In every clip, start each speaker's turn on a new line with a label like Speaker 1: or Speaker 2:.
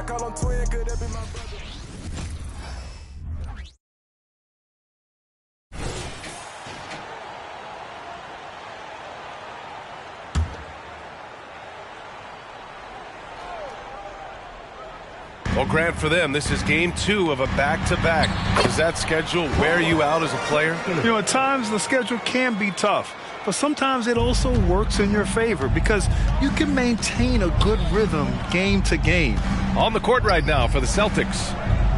Speaker 1: call him twin, could that be my brother?
Speaker 2: Well, Grant, for them, this is game 2 of a back-to-back. Does that schedule wear you out as a player?
Speaker 3: You know, at times the schedule can be tough, but sometimes it also works in your favor because you can maintain a good rhythm game to game.
Speaker 2: On the court right now for the Celtics,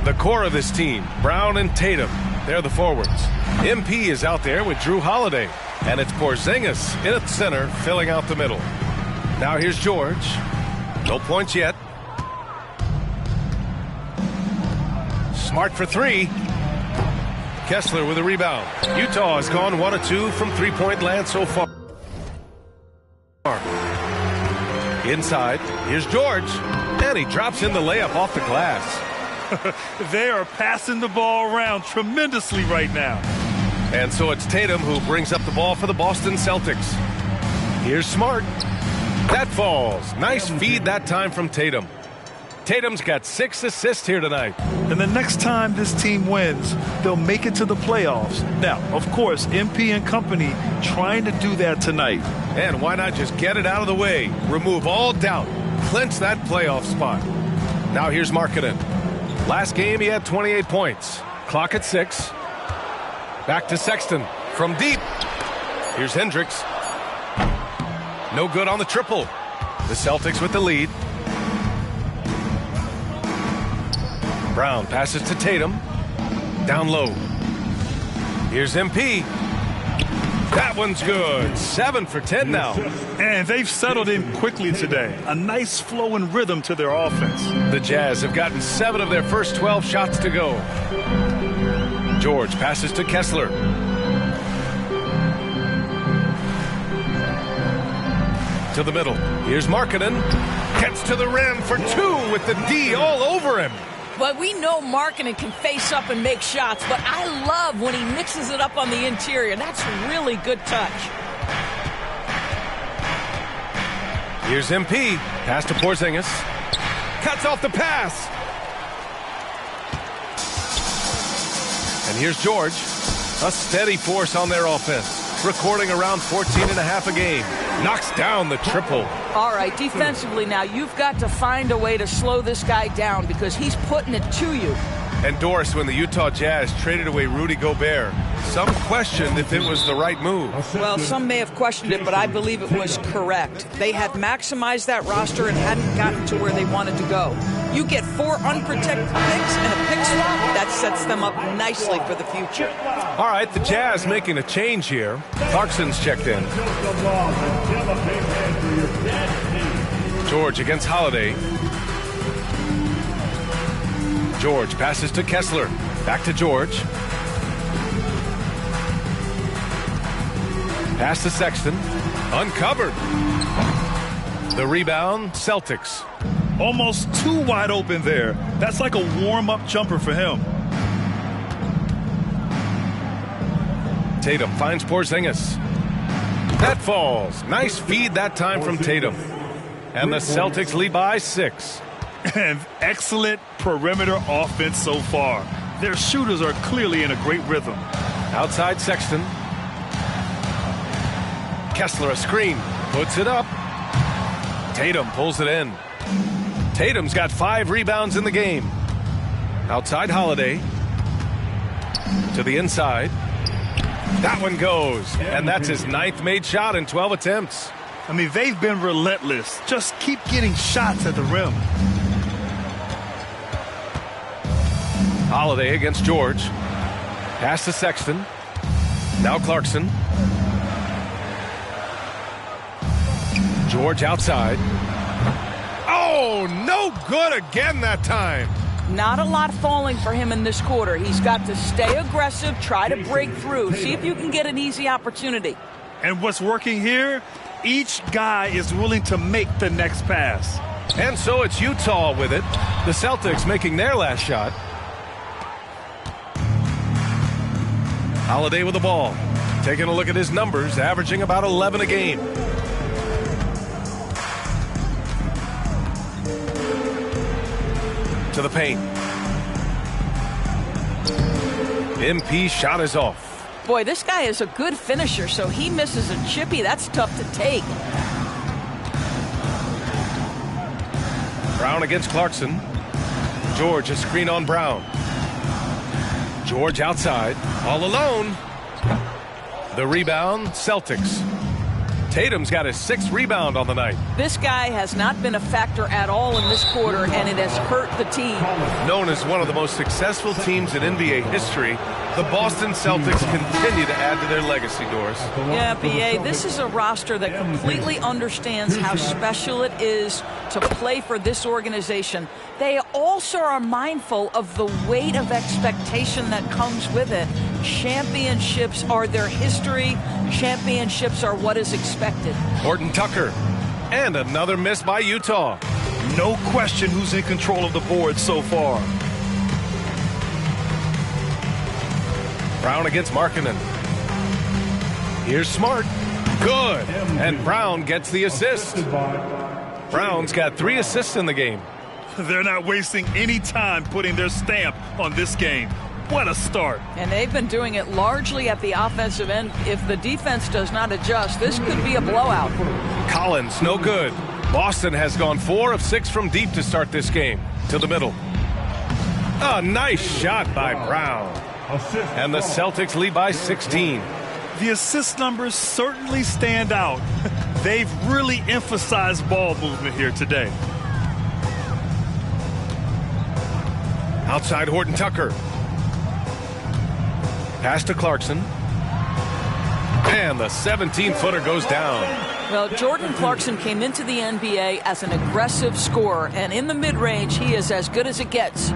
Speaker 2: the core of this team, Brown and Tatum, they're the forwards. MP is out there with Drew Holiday, and it's Porzingis in at center filling out the middle. Now here's George. No points yet. Smart for 3. Kessler with a rebound. Utah has gone 1 of 2 from three-point land so far. Inside, here's George. And he drops in the layup off the glass.
Speaker 3: They are passing the ball around tremendously right now.
Speaker 2: And so it's Tatum who brings up the ball for the Boston Celtics. Here's Smart. That falls. Nice feed that time from Tatum. Tatum's got 6 assists here tonight.
Speaker 3: And the next time this team wins, they'll make it to the playoffs. Now, of course, MP and company trying to do that tonight.
Speaker 2: And why not just get it out of the way? Remove all doubt. Clinch that playoff spot. Now here's Markkanen. Last game, he had 28 points. Clock at 6. Back to Sexton. From deep. Here's Hendricks. No good on the triple. The Celtics with the lead. Brown passes to Tatum. Down low. Here's MP. That one's good. 7 for 10 now.
Speaker 3: And they've settled in quickly today. A nice flow and rhythm to their offense.
Speaker 2: The Jazz have gotten 7 of their first 12 shots to go. George passes to Kessler. To the middle. Here's Markkanen. Gets to the rim for 2 with the D all over him.
Speaker 4: But we know Markkanen can face up and make shots, but I love when he mixes it up on the interior. That's really good touch.
Speaker 2: Here's MP. Pass to Porzingis. Cuts off the pass. And here's George. A steady force on their offense. Recording around 14.5 a game. Knocks down the triple.
Speaker 4: All right, defensively now, you've got to find a way to slow this guy down because he's putting it to you.
Speaker 2: And Doris, when the Utah Jazz traded away Rudy Gobert, some questioned if it was the right move.
Speaker 4: Well, some may have questioned it, but I believe it was correct. They had maximized that roster and hadn't gotten to where they wanted to go. You get 4 unprotected picks and a pick swap, that sets them up nicely for the future.
Speaker 2: All right, the Jazz making a change here. Clarkson's checked in. George against Holiday. George passes to Kessler. Back to George. Pass to Sexton. Uncovered. The rebound, Celtics.
Speaker 3: Almost too wide open there. That's like a warm-up jumper for him.
Speaker 2: Tatum finds Porzingis. That falls. Nice feed that time from Tatum. And the Celtics lead by 6.
Speaker 3: And excellent perimeter offense so far. Their shooters are clearly in a great rhythm.
Speaker 2: Outside Sexton. Kessler a screen. Puts it up. Tatum pulls it in. Tatum's got 5 rebounds in the game. Outside Holiday. To the inside. That one goes. And that's his 9th made shot in 12 attempts.
Speaker 3: I mean, they've been relentless. Just keep getting shots at the rim.
Speaker 2: Holiday against George. Pass to Sexton. Now Clarkson. George outside. Oh, no good again that time.
Speaker 4: Not a lot falling for him in this quarter. He's got to stay aggressive, try to break through, see if you can get an easy opportunity.
Speaker 3: And what's working here? Each guy is willing to make the next pass.
Speaker 2: And so it's Utah with it. The Celtics making their last shot. Holiday with the ball. Taking a look at his numbers, averaging about 11 a game. to the paint. MP shot is off.
Speaker 4: Boy, this guy is a good finisher, so he misses a chippy. That's tough to take.
Speaker 2: Brown against Clarkson. George, a screen on Brown. George outside, all alone. The rebound, Celtics. Tatum's got his 6th rebound on the night.
Speaker 4: This guy has not been a factor at all in this quarter, and it has hurt the team.
Speaker 2: Known as one of the most successful teams in NBA history, the Boston Celtics continue to add to their legacy, Doris.
Speaker 4: Yeah, B.A., this is a roster that completely understands how special it is to play for this organization. They also are mindful of the weight of expectation that comes with it. Championships are their history. Championships are what is expected.
Speaker 2: Horton Tucker. And another miss by Utah.
Speaker 3: No question who's in control of the board so far.
Speaker 2: Brown against Markkanen. Here's Smart. Good. And Brown gets the assist. Brown's got 3 assists in the game.
Speaker 3: They're not wasting any time putting their stamp on this game. What a start.
Speaker 4: And they've been doing it largely at the offensive end. If the defense does not adjust, this could be a blowout.
Speaker 2: Collins, no good. Boston has gone 4 of 6 from deep to start this game. To the middle. A nice shot by Brown. And the Celtics lead by 16.
Speaker 3: The assist numbers certainly stand out. They've really emphasized ball movement here today.
Speaker 2: Outside Horton Tucker. Pass to Clarkson. And the 17-footer goes down.
Speaker 4: Well, Jordan Clarkson came into the NBA as an aggressive scorer, and in the mid-range, he is as good as it gets.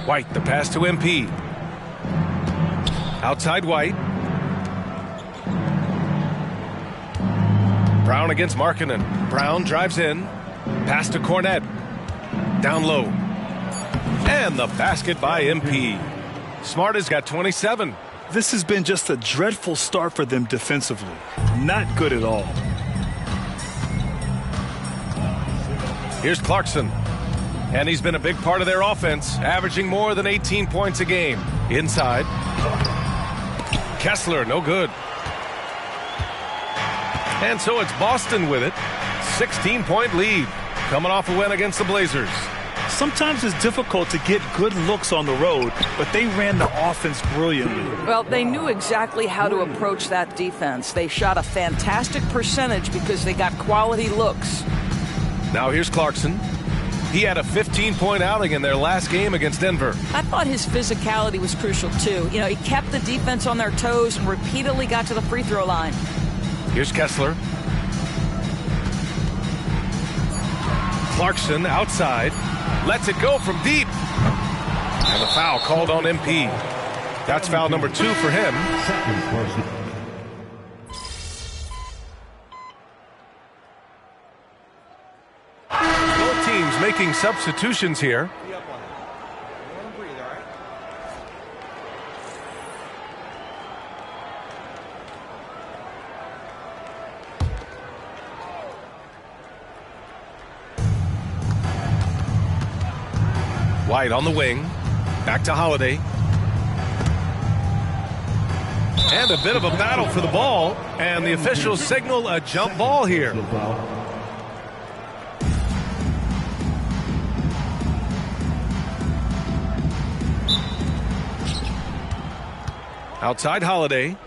Speaker 2: White, the pass to MP. Outside White. Brown against Markkanen. Brown drives in. Pass to Cornette. Down low. And the basket by MP. Smart has got 27.
Speaker 3: This has been just a dreadful start for them defensively. Not good at all.
Speaker 2: Here's Clarkson. And he's been a big part of their offense, averaging more than 18 points a game. Inside. Kessler, no good. And so it's Boston with it. 16-point lead. Coming off a win against the Blazers.
Speaker 3: Sometimes it's difficult to get good looks on the road, but they ran the offense brilliantly.
Speaker 4: Well, they knew exactly how to approach that defense. They shot a fantastic percentage because they got quality looks.
Speaker 2: Now here's Clarkson. He had a 15-point outing in their last game against Denver.
Speaker 4: I thought his physicality was crucial, too. You know, he kept the defense on their toes and repeatedly got to the free throw line.
Speaker 2: Here's Kessler. Clarkson outside. Lets it go from deep. And the foul called on MP. That's foul number 2 for him. Both teams making substitutions here. White on the wing. Back to Holiday. And a bit of a battle for the ball. And the officials signal a jump ball here. Outside Holiday.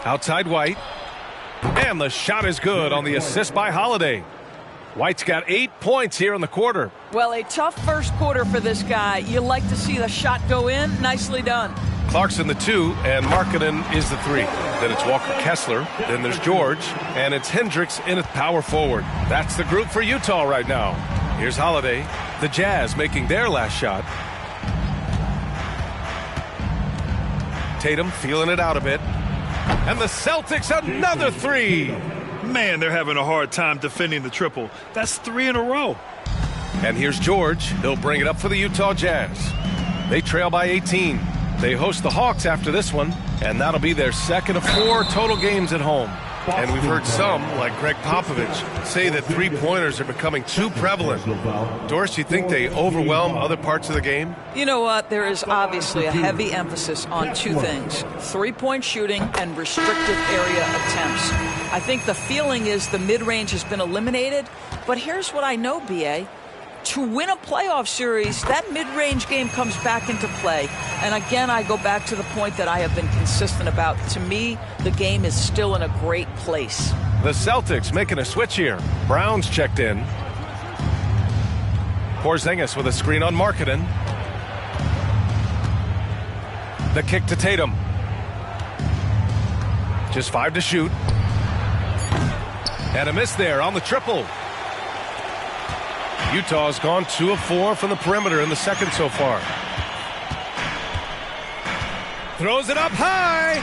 Speaker 2: Outside White. And the shot is good on the assist by Holiday. White's got 8 points here in the quarter.
Speaker 4: Well, a tough first quarter for this guy. You like to see the shot go in. Nicely done.
Speaker 2: Clarkson the 2, and Markkanen is the 3. Then it's Walker Kessler. Then there's George. And it's Hendricks in at power forward. That's the group for Utah right now. Here's Holiday. The Jazz making their last shot. Tatum feeling it out a bit. And the Celtics another 3.
Speaker 3: Man, they're having a hard time defending the triple. That's 3 in a row.
Speaker 2: And here's George. He'll bring it up for the Utah Jazz. They trail by 18. They host the Hawks after this one, and that'll be their second of 4 total games at home. And we've heard some, like Greg Popovich, say that three-pointers are becoming too prevalent. Doris, you think they overwhelm other parts of the game?
Speaker 4: You know what? There is obviously a heavy emphasis on two things: three-point shooting and restrictive area attempts. I think the feeling is the mid-range has been eliminated, but here's what I know, B.A. To win a playoff series, that mid-range game comes back into play. And again, I go back to the point that I have been consistent about. To me, the game is still in a great place.
Speaker 2: The Celtics making a switch here. Brown's checked in. Porzingis with a screen on Markkanen. The kick to Tatum. Just 5 to shoot. And a miss there on the triple. Utah's gone 2 of 4 from the perimeter in the second so far. Throws it up high.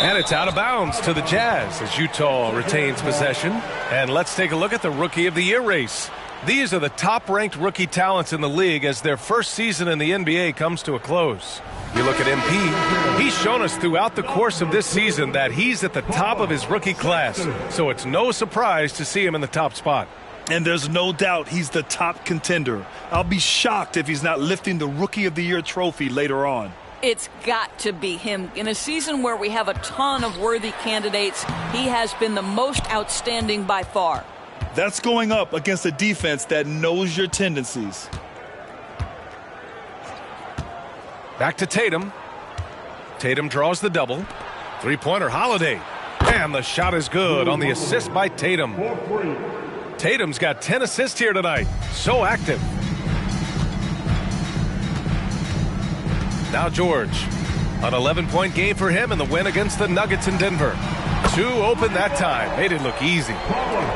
Speaker 2: And it's out of bounds to the Jazz as Utah retains possession. And let's take a look at the Rookie of the Year race. These are the top-ranked rookie talents in the league as their first season in the NBA comes to a close. You look at MP, he's shown us throughout the course of this season that he's at the top of his rookie class. So it's no surprise to see him in the top spot.
Speaker 3: And there's no doubt he's the top contender. I'll be shocked if he's not lifting the Rookie of the Year trophy later on.
Speaker 4: It's got to be him. In a season where we have a ton of worthy candidates, he has been the most outstanding by far.
Speaker 3: That's going up against a defense that knows your tendencies.
Speaker 2: Back to Tatum. Tatum draws the double. Three-pointer Holiday. And the shot is good on the assist by Tatum. Tatum's got 10 assists here tonight. So active. Now George. An 11-point game for him in the win against the Nuggets in Denver. 2 open that time. Made it look easy.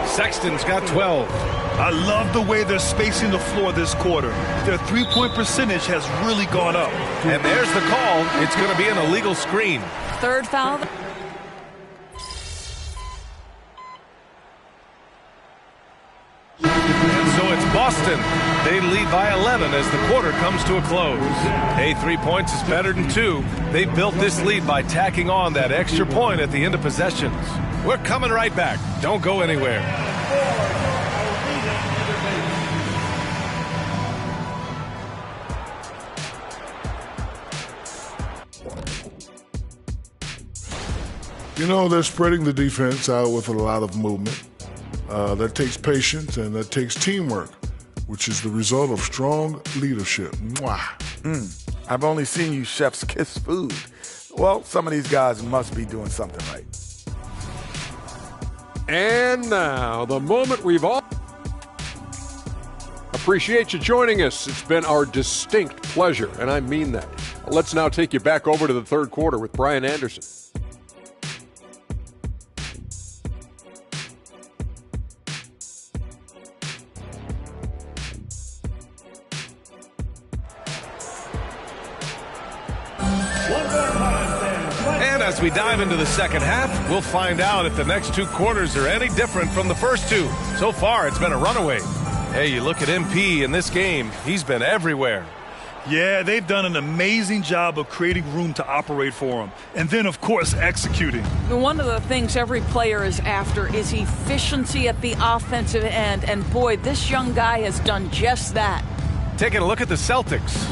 Speaker 2: Sexton's got 12.
Speaker 3: I love the way they're spacing the floor this quarter. Their three-point percentage has really gone up.
Speaker 2: And there's the call. It's going to be an illegal screen.
Speaker 4: Third foul.
Speaker 2: And so it's Boston. They lead by 11 as the quarter comes to a close. Hey, 3 points is better than 2. They built this lead by tacking on that extra point at the end of possessions. We're coming right back. Don't go anywhere.
Speaker 1: You know, they're spreading the defense out with a lot of movement. That takes patience and that takes teamwork, which is the result of strong leadership. Mwah.
Speaker 5: I've only seen you chefs kiss food. Well, some of these guys must be doing something right.
Speaker 6: And now, the moment we've all appreciate you joining us. It's been our distinct pleasure, and I mean that. Let's now take you back over to the third quarter with Brian Anderson.
Speaker 2: As we dive into the second half, we'll find out if the next 2 quarters are any different from the first 2. So far, it's been a runaway. Hey, you look at MP in this game, he's been everywhere.
Speaker 3: Yeah, they've done an amazing job of creating room to operate for him. And then, of course, executing.
Speaker 4: One of the things every player is after is efficiency at the offensive end. And boy, this young guy has done just that.
Speaker 2: Taking a look at the Celtics.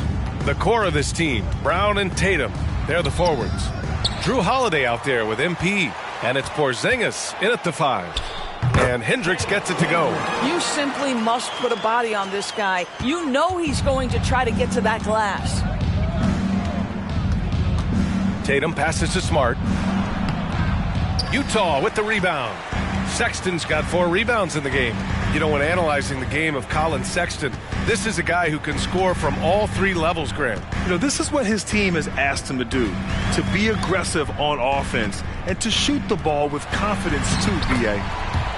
Speaker 2: The core of this team, Brown and Tatum, they're the forwards. Drew Holiday out there with MP, and it's Porzingis in at the 5. And Hendricks gets it to go.
Speaker 4: You simply must put a body on this guy. You know he's going to try to get to that glass.
Speaker 2: Tatum passes to Smart. Utah with the rebound. Sexton's got 4 rebounds in the game. You know, when analyzing the game of Colin Sexton, this is a guy who can score from all 3 levels, Grant.
Speaker 3: You know, this is what his team has asked him to do, to be aggressive on offense and to shoot the ball with confidence too, B.A.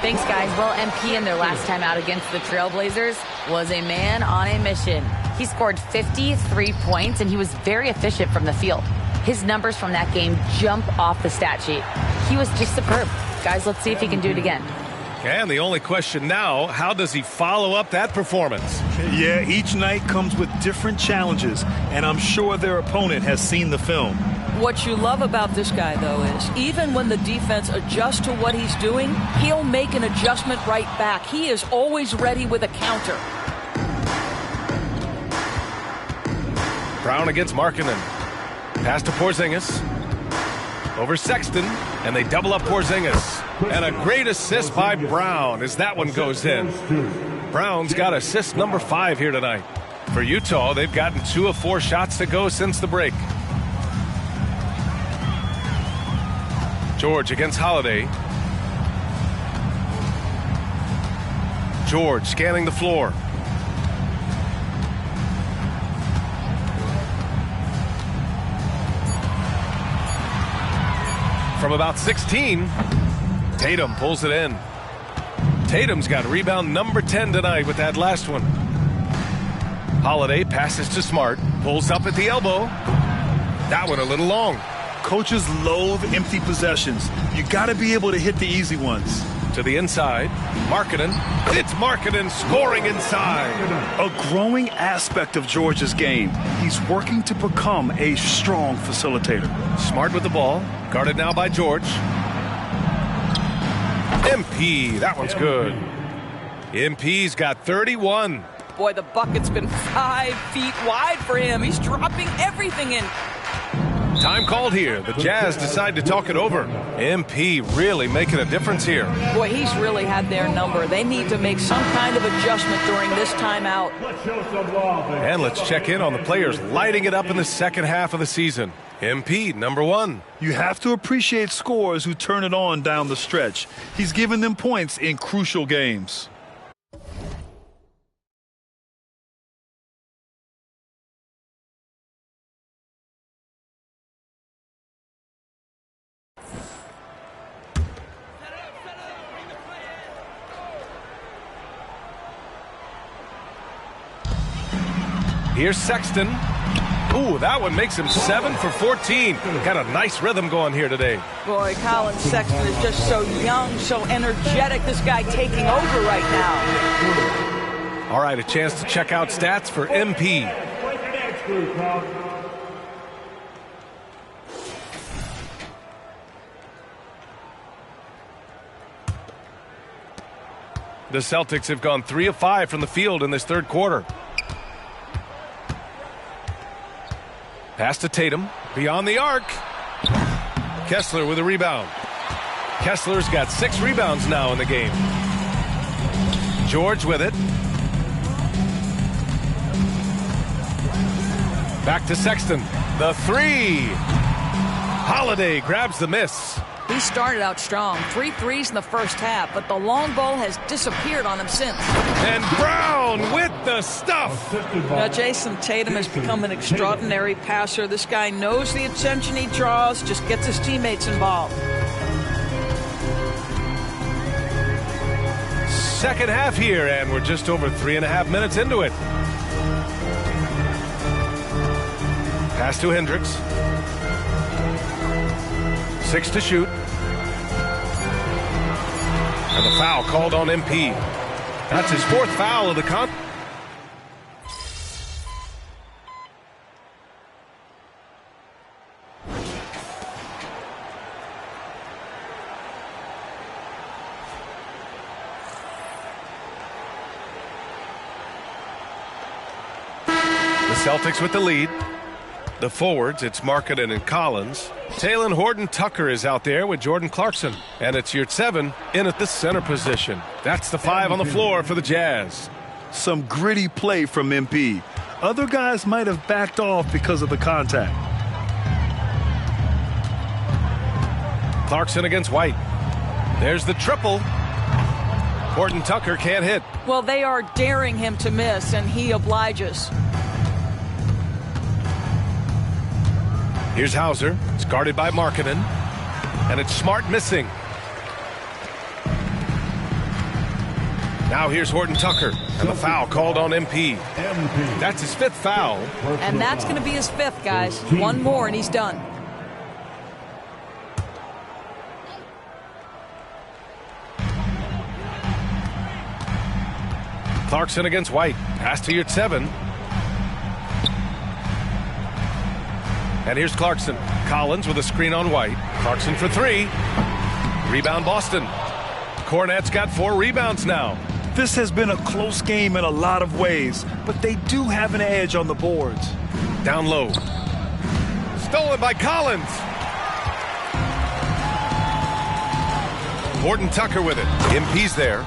Speaker 7: Thanks, guys. Well, MP in their last time out against the Trailblazers was a man on a mission. He scored 53 points, and he was very efficient from the field. His numbers from that game jump off the stat sheet. He was just superb. Guys, let's see if he can do it again.
Speaker 2: And the only question now, how does he follow up that performance?
Speaker 3: Yeah, each night comes with different challenges, and I'm sure their opponent has seen the film.
Speaker 4: What you love about this guy, though, is even when the defense adjusts to what he's doing, he'll make an adjustment right back. He is always ready with a counter.
Speaker 2: Brown against Markkanen. Pass to Porzingis. Over Sexton, and they double up Porzingis. And a great assist by Brown as that one goes in. Brown's got assist number 5 here tonight. For Utah, they've gotten 2 of 4 shots to go since the break. George against Holiday. George scanning the floor. From about 16, Tatum pulls it in. Tatum's got rebound number 10 tonight with that last one. Holiday passes to Smart, pulls up at the elbow. That one a little long.
Speaker 3: Coaches loathe empty possessions. You got to be able to hit the easy ones.
Speaker 2: To the inside, Markkanen. It's Markkanen scoring inside.
Speaker 3: A growing aspect of George's game. He's working to become a strong facilitator.
Speaker 2: Smart with the ball. Guarded now by George. MP, that one's good. MP's got 31.
Speaker 4: Boy, the bucket's been 5 feet wide for him. He's dropping everything in.
Speaker 2: Time called here. The Jazz decide to talk it over. MP really making a difference here.
Speaker 4: Boy, he's really had their number. They need to make some kind of adjustment during this timeout.
Speaker 2: And let's check in on the players lighting it up in the second half of the season. MP, number 1.
Speaker 3: You have to appreciate scorers who turn it on down the stretch. He's given them points in crucial games.
Speaker 2: Here's Sexton. Ooh, that one makes him 7 for 14. Got a nice rhythm going here today.
Speaker 4: Boy, Colin Sexton is just so young, so energetic. This guy taking over right now.
Speaker 2: All right, a chance to check out stats for MP. The Celtics have gone 3 of 5 from the field in this third quarter. Pass to Tatum, beyond the arc. Kessler with a rebound. Kessler's got 6 rebounds now in the game. George with it. Back to Sexton. The 3. Holiday grabs the miss.
Speaker 4: He started out strong. 3 threes in the first half, but the long ball has disappeared on him since.
Speaker 2: And Brown with the stuff.
Speaker 4: Now, Jason Tatum has become an extraordinary passer. This guy knows the attention he draws, just gets his teammates involved.
Speaker 2: Second half here, and we're just over 3.5 minutes into it. Pass to Hendricks. 6 to shoot. And the foul called on MP. That's his 4th foul of the contest. The Celtics with the lead. The forwards, it's Markkanen and Collins. Talen Horton-Tucker is out there with Jordan Clarkson. And it's Yurtseven in at the center position. That's the 5 on the floor for the Jazz.
Speaker 3: Some gritty play from MP. Other guys might have backed off because of the contact.
Speaker 2: Clarkson against White. There's the triple. Horton-Tucker can't hit.
Speaker 4: Well, they are daring him to miss, and he obliges.
Speaker 2: Here's Hauser. It's guarded by Markkanen. And it's Smart missing. Now here's Horton-Tucker. And the foul called on MP. That's his 5th foul.
Speaker 4: And that's going to be his 5th, guys. 1 more and he's done.
Speaker 2: Clarkson against White. Pass to Yurtseven. And here's Clarkson. Collins with a screen on White. Clarkson for 3. Rebound Boston. Cornette's got 4 rebounds now.
Speaker 3: This has been a close game in a lot of ways, but they do have an edge on the boards.
Speaker 2: Down low. Stolen by Collins. Horton Tucker with it. MP's there.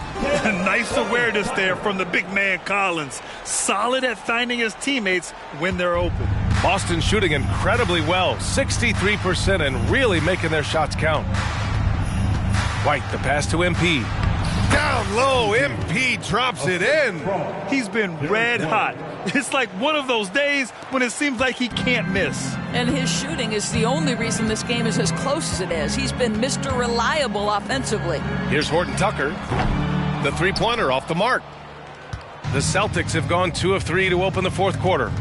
Speaker 3: Nice awareness there from the big man Collins. Solid at finding his teammates when they're open.
Speaker 2: Boston shooting incredibly well. 63% and really making their shots count. White, the pass to MP. Down low, MP drops it in.
Speaker 3: He's been red hot. It's like one of those days when it seems like he can't miss.
Speaker 4: And his shooting is the only reason this game is as close as it is. He's been Mr. Reliable offensively.
Speaker 2: Here's Horton Tucker. The three-pointer off the mark. The Celtics have gone 2 of 3 to open the fourth quarter.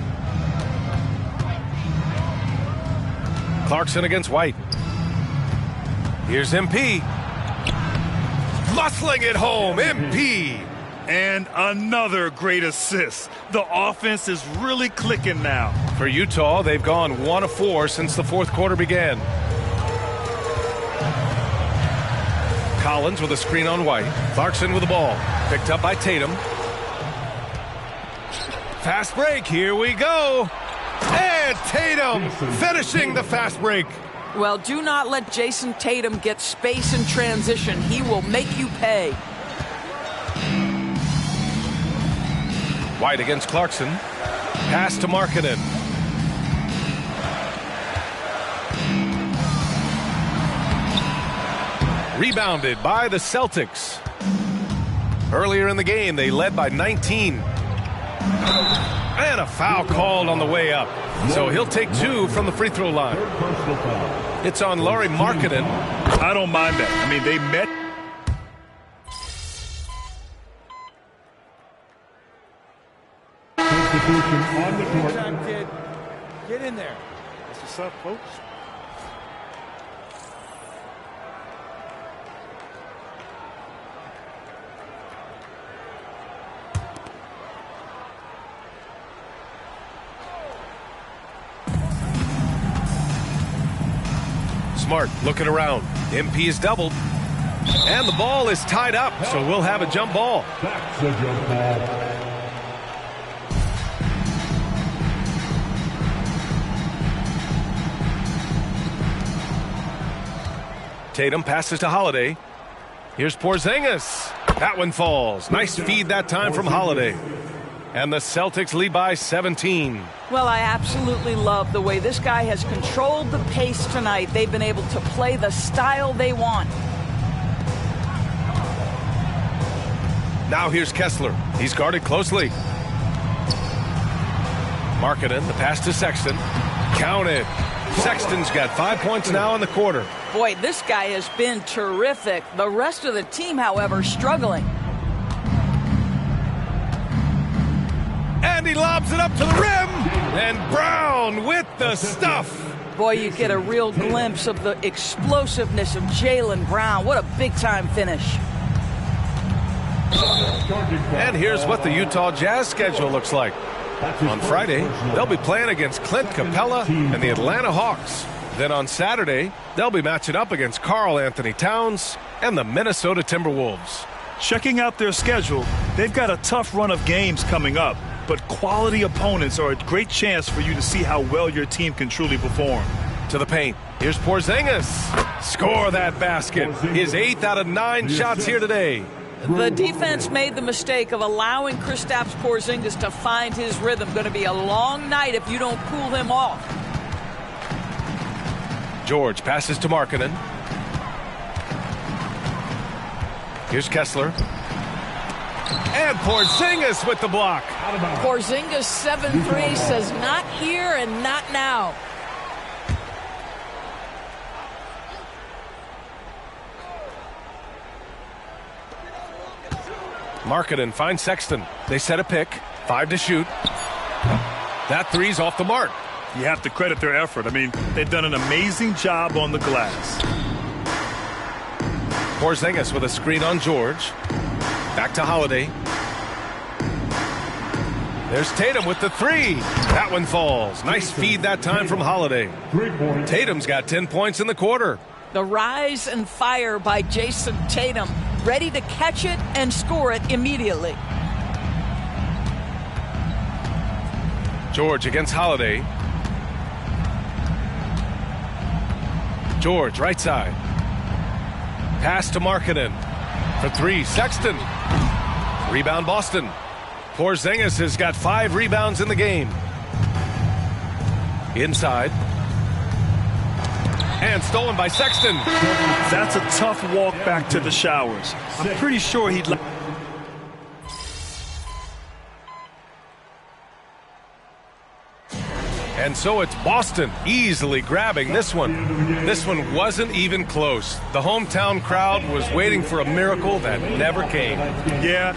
Speaker 2: Clarkson against White. Here's MP. Muscling it home, MP.
Speaker 3: And another great assist. The offense is really clicking now.
Speaker 2: For Utah, they've gone 1 of 4 since the fourth quarter began. Collins with a screen on White. Clarkson with the ball. Picked up by Tatum. Fast break, here we go. And Tatum finishing the fast break.
Speaker 4: Well, do not let Jason Tatum get space in transition. He will make you pay.
Speaker 2: White against Clarkson. Pass to Markkanen. Rebounded by the Celtics. Earlier in the game, they led by 19. And a foul called on the way up. So he'll take 2 from the free throw line. It's on Lauri Markkanen.
Speaker 3: I don't mind that. I mean, they met.
Speaker 8: Good time, kid. Get in there.
Speaker 3: That's what's up, folks.
Speaker 2: Smart looking around. MP is doubled. And the ball is tied up, so we'll have a jump ball.
Speaker 9: That's a jump ball.
Speaker 2: Tatum passes to Holiday. Here's Porzingis. That one falls. Nice feed that time from Holiday. And the Celtics lead by 17.
Speaker 4: Well, I absolutely love the way this guy has controlled the pace tonight. They've been able to play the style they want.
Speaker 2: Now here's Kessler. He's guarded closely. Markkanen, the pass to Sexton. Counted. Sexton's got 5 points now in the quarter.
Speaker 4: Boy, this guy has been terrific. The rest of the team, however, struggling.
Speaker 2: And he lobs it up to the rim. And Brown with the stuff.
Speaker 4: Boy, you get a real glimpse of the explosiveness of Jaylen Brown. What a big-time finish.
Speaker 2: And here's what the Utah Jazz schedule looks like. On Friday, they'll be playing against Clint Capella and the Atlanta Hawks. Then on Saturday, they'll be matching up against Karl Anthony Towns and the Minnesota Timberwolves.
Speaker 3: Checking out their schedule, they've got a tough run of games coming up, but quality opponents are a great chance for you to see how well your team can truly perform.
Speaker 2: To the paint. Here's Porzingis. Score that basket. His 8th out of 9 shots here today.
Speaker 4: The defense made the mistake of allowing Kristaps Porzingis to find his rhythm. Going to be a long night if you don't cool him off.
Speaker 2: George passes to Markkanen. Here's Kessler. And Porzingis with the block.
Speaker 4: Porzingis 7-3 says not here and not now.
Speaker 2: Markkanen finds Sexton. They set a pick. 5 to shoot. That three's off the mark.
Speaker 3: You have to credit their effort. I mean, they've done an amazing job on the glass.
Speaker 2: Porzingis with a screen on George. Back to Holiday. There's Tatum with the three. That one falls. Nice feed that time from Holiday. Tatum's got 10 points in the quarter.
Speaker 4: The rise and fire by Jason Tatum, ready to catch it and score it immediately.
Speaker 2: George against Holiday. George, right side. Pass to Markkanen. For three, Sexton. Rebound, Boston. Porzingis has got 5 rebounds in the game. Inside. And stolen by Sexton.
Speaker 3: That's a tough walk back to the showers. I'm pretty sure he'd like.
Speaker 2: And so it's Boston easily grabbing this one. This one wasn't even close. The hometown crowd was waiting for a miracle that never came.
Speaker 3: Yeah.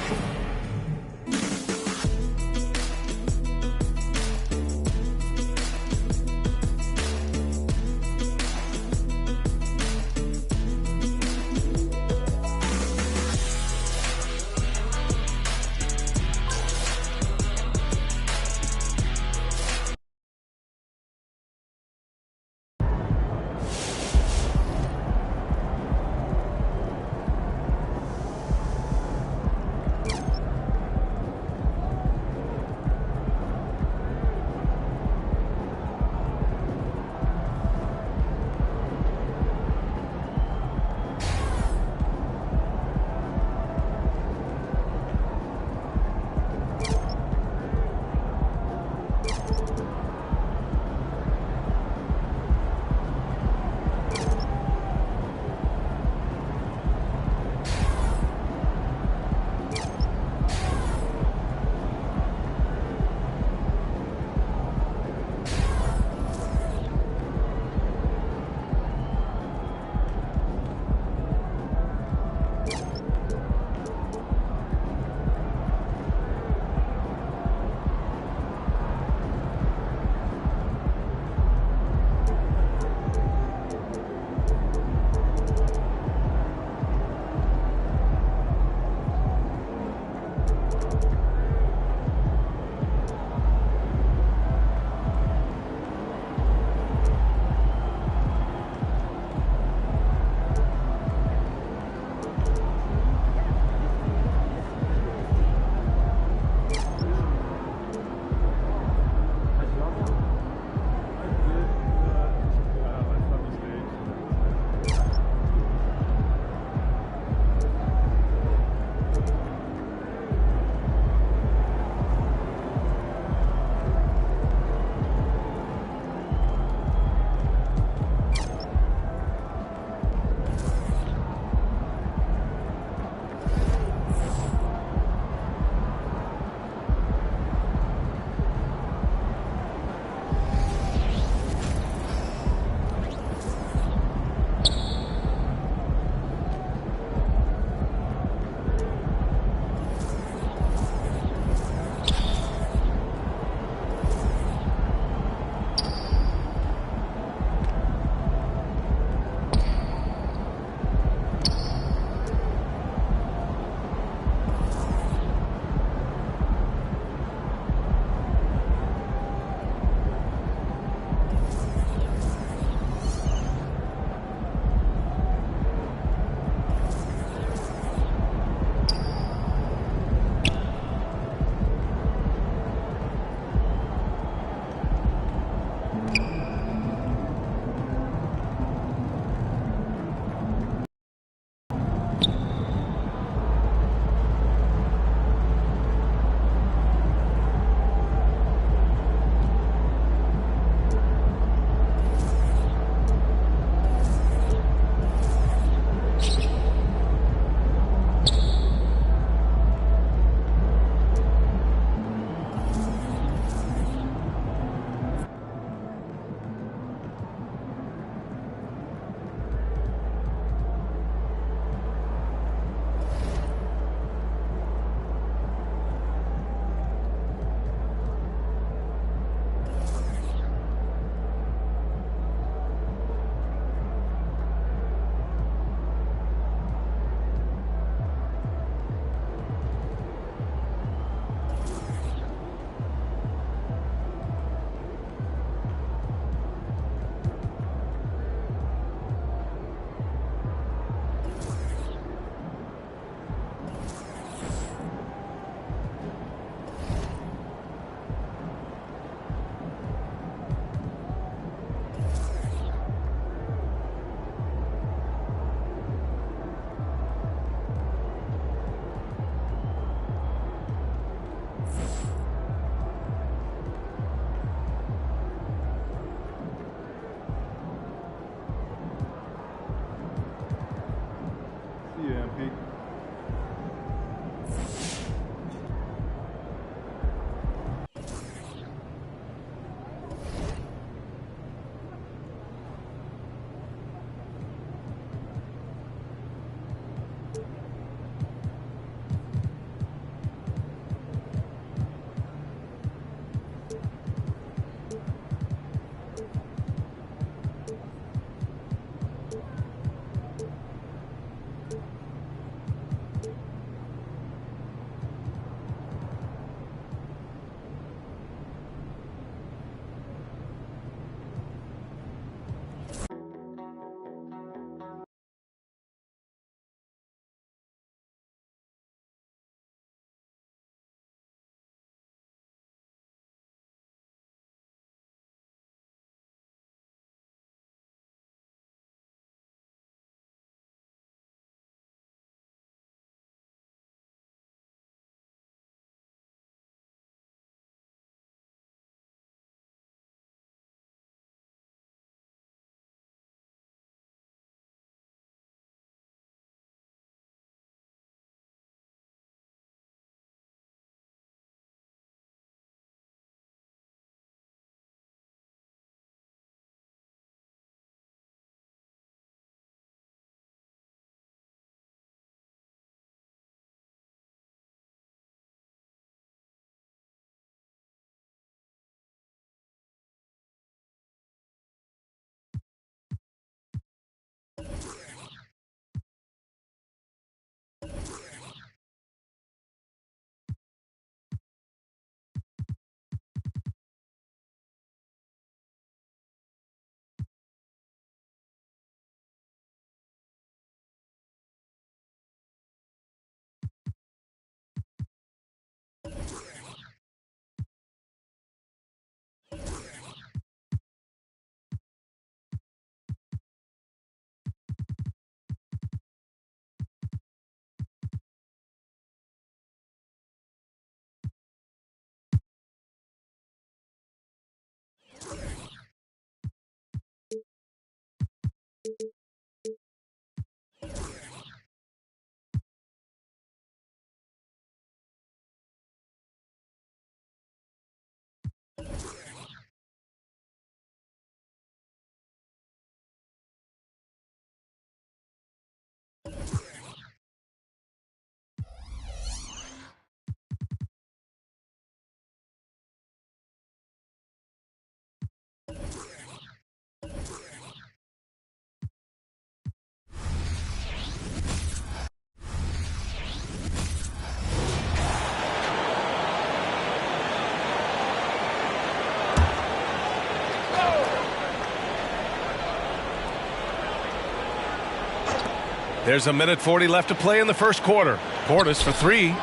Speaker 2: There's a minute 40 left to play in the first quarter. Portis for three.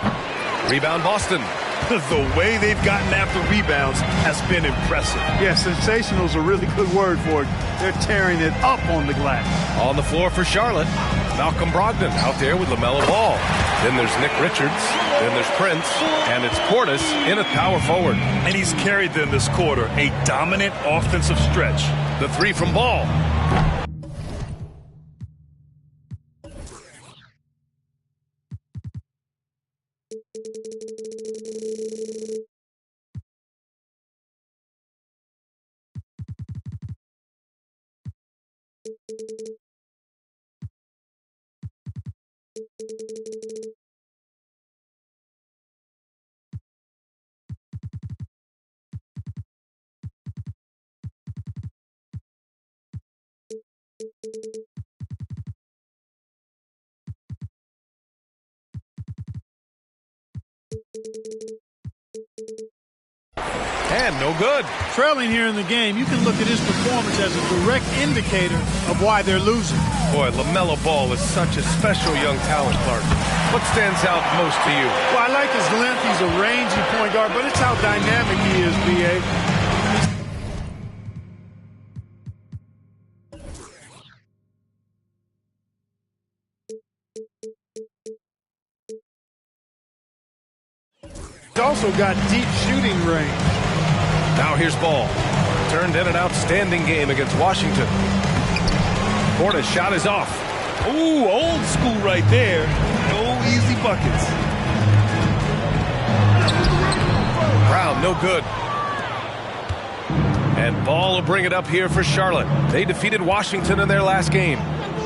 Speaker 2: Rebound Boston.
Speaker 3: The way they've gotten after rebounds has been impressive. Yeah, sensational is a really good word for it. They're tearing it up on the glass.
Speaker 2: On the floor for Charlotte, Malcolm Brogdon out there with LaMelo Ball. Then there's Nick Richards. Then there's Prince. And it's Portis in at power forward.
Speaker 3: And he's carried them this quarter. A dominant offensive stretch.
Speaker 2: The three from Ball. And no good.
Speaker 10: Trailing here in the game, you can look at his performance as a direct indicator of why they're losing.
Speaker 2: Boy, LaMelo Ball is such a special young talent, Clark. What stands out most to you?
Speaker 10: Well, I like his length. He's a rangy point guard, but it's how dynamic he is, B.A. He's also got deep shooting range.
Speaker 2: Now here's Ball. Turned in an outstanding game against Washington. Portis' shot is off.
Speaker 3: Ooh, old school right there. No easy buckets.
Speaker 2: Brown, no good. And Ball will bring it up here for Charlotte. They defeated Washington in their last game.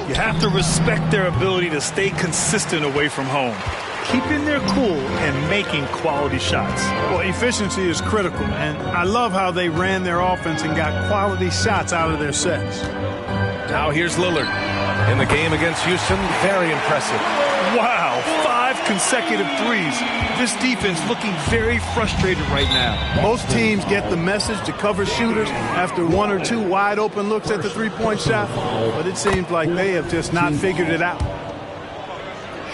Speaker 3: You have to respect their ability to stay consistent away from home. Keeping their cool and making quality shots.
Speaker 10: Well, efficiency is critical, and I love how they ran their offense and got quality shots out of their sets.
Speaker 2: Now here's Lillard. In the game against Houston, very impressive.
Speaker 3: Wow, 5 consecutive threes. This defense looking very frustrated right now.
Speaker 10: Most teams get the message to cover shooters after 1 or 2 wide open looks at the three-point shot, but it seems like they have just not figured it out.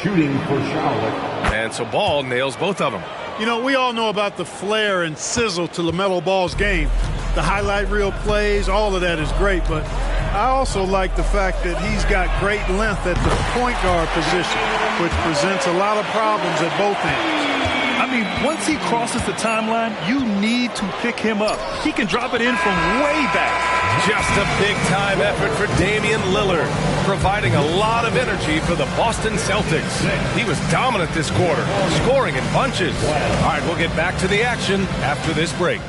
Speaker 9: Shooting for Charlotte.
Speaker 2: And so Ball nails both of them.
Speaker 10: You know, we all know about the flair and sizzle to LaMelo Ball's game. The highlight reel plays, all of that is great, but I also like the fact that he's got great length at the point guard position, which presents a lot of problems at both ends.
Speaker 3: I mean, once he crosses the timeline, you need to pick him up. He can drop it in from way back.
Speaker 2: Just a big-time effort for Damian Lillard, providing a lot of energy for the Boston Celtics. He was dominant this quarter, scoring in bunches. All right, we'll get back to the action after this break.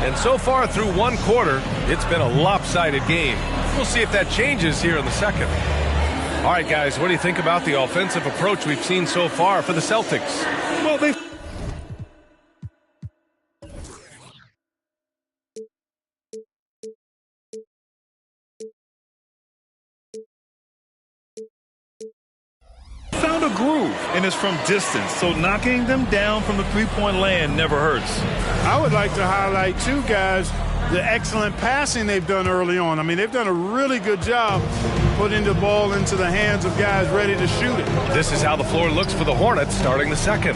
Speaker 2: And so far through one quarter, it's been a lopsided game. We'll see if that changes here in the second. All right, guys, what do you think about the offensive approach we've seen so far for the Celtics?
Speaker 3: Well, they found a groove, and it's from distance, so knocking them down from the three-point land never hurts.
Speaker 10: I would like to highlight, too, guys, the excellent passing they've done early on. I mean, they've done a really good job putting the ball into the hands of guys ready to shoot it.
Speaker 2: This is how the floor looks for the Hornets starting the second.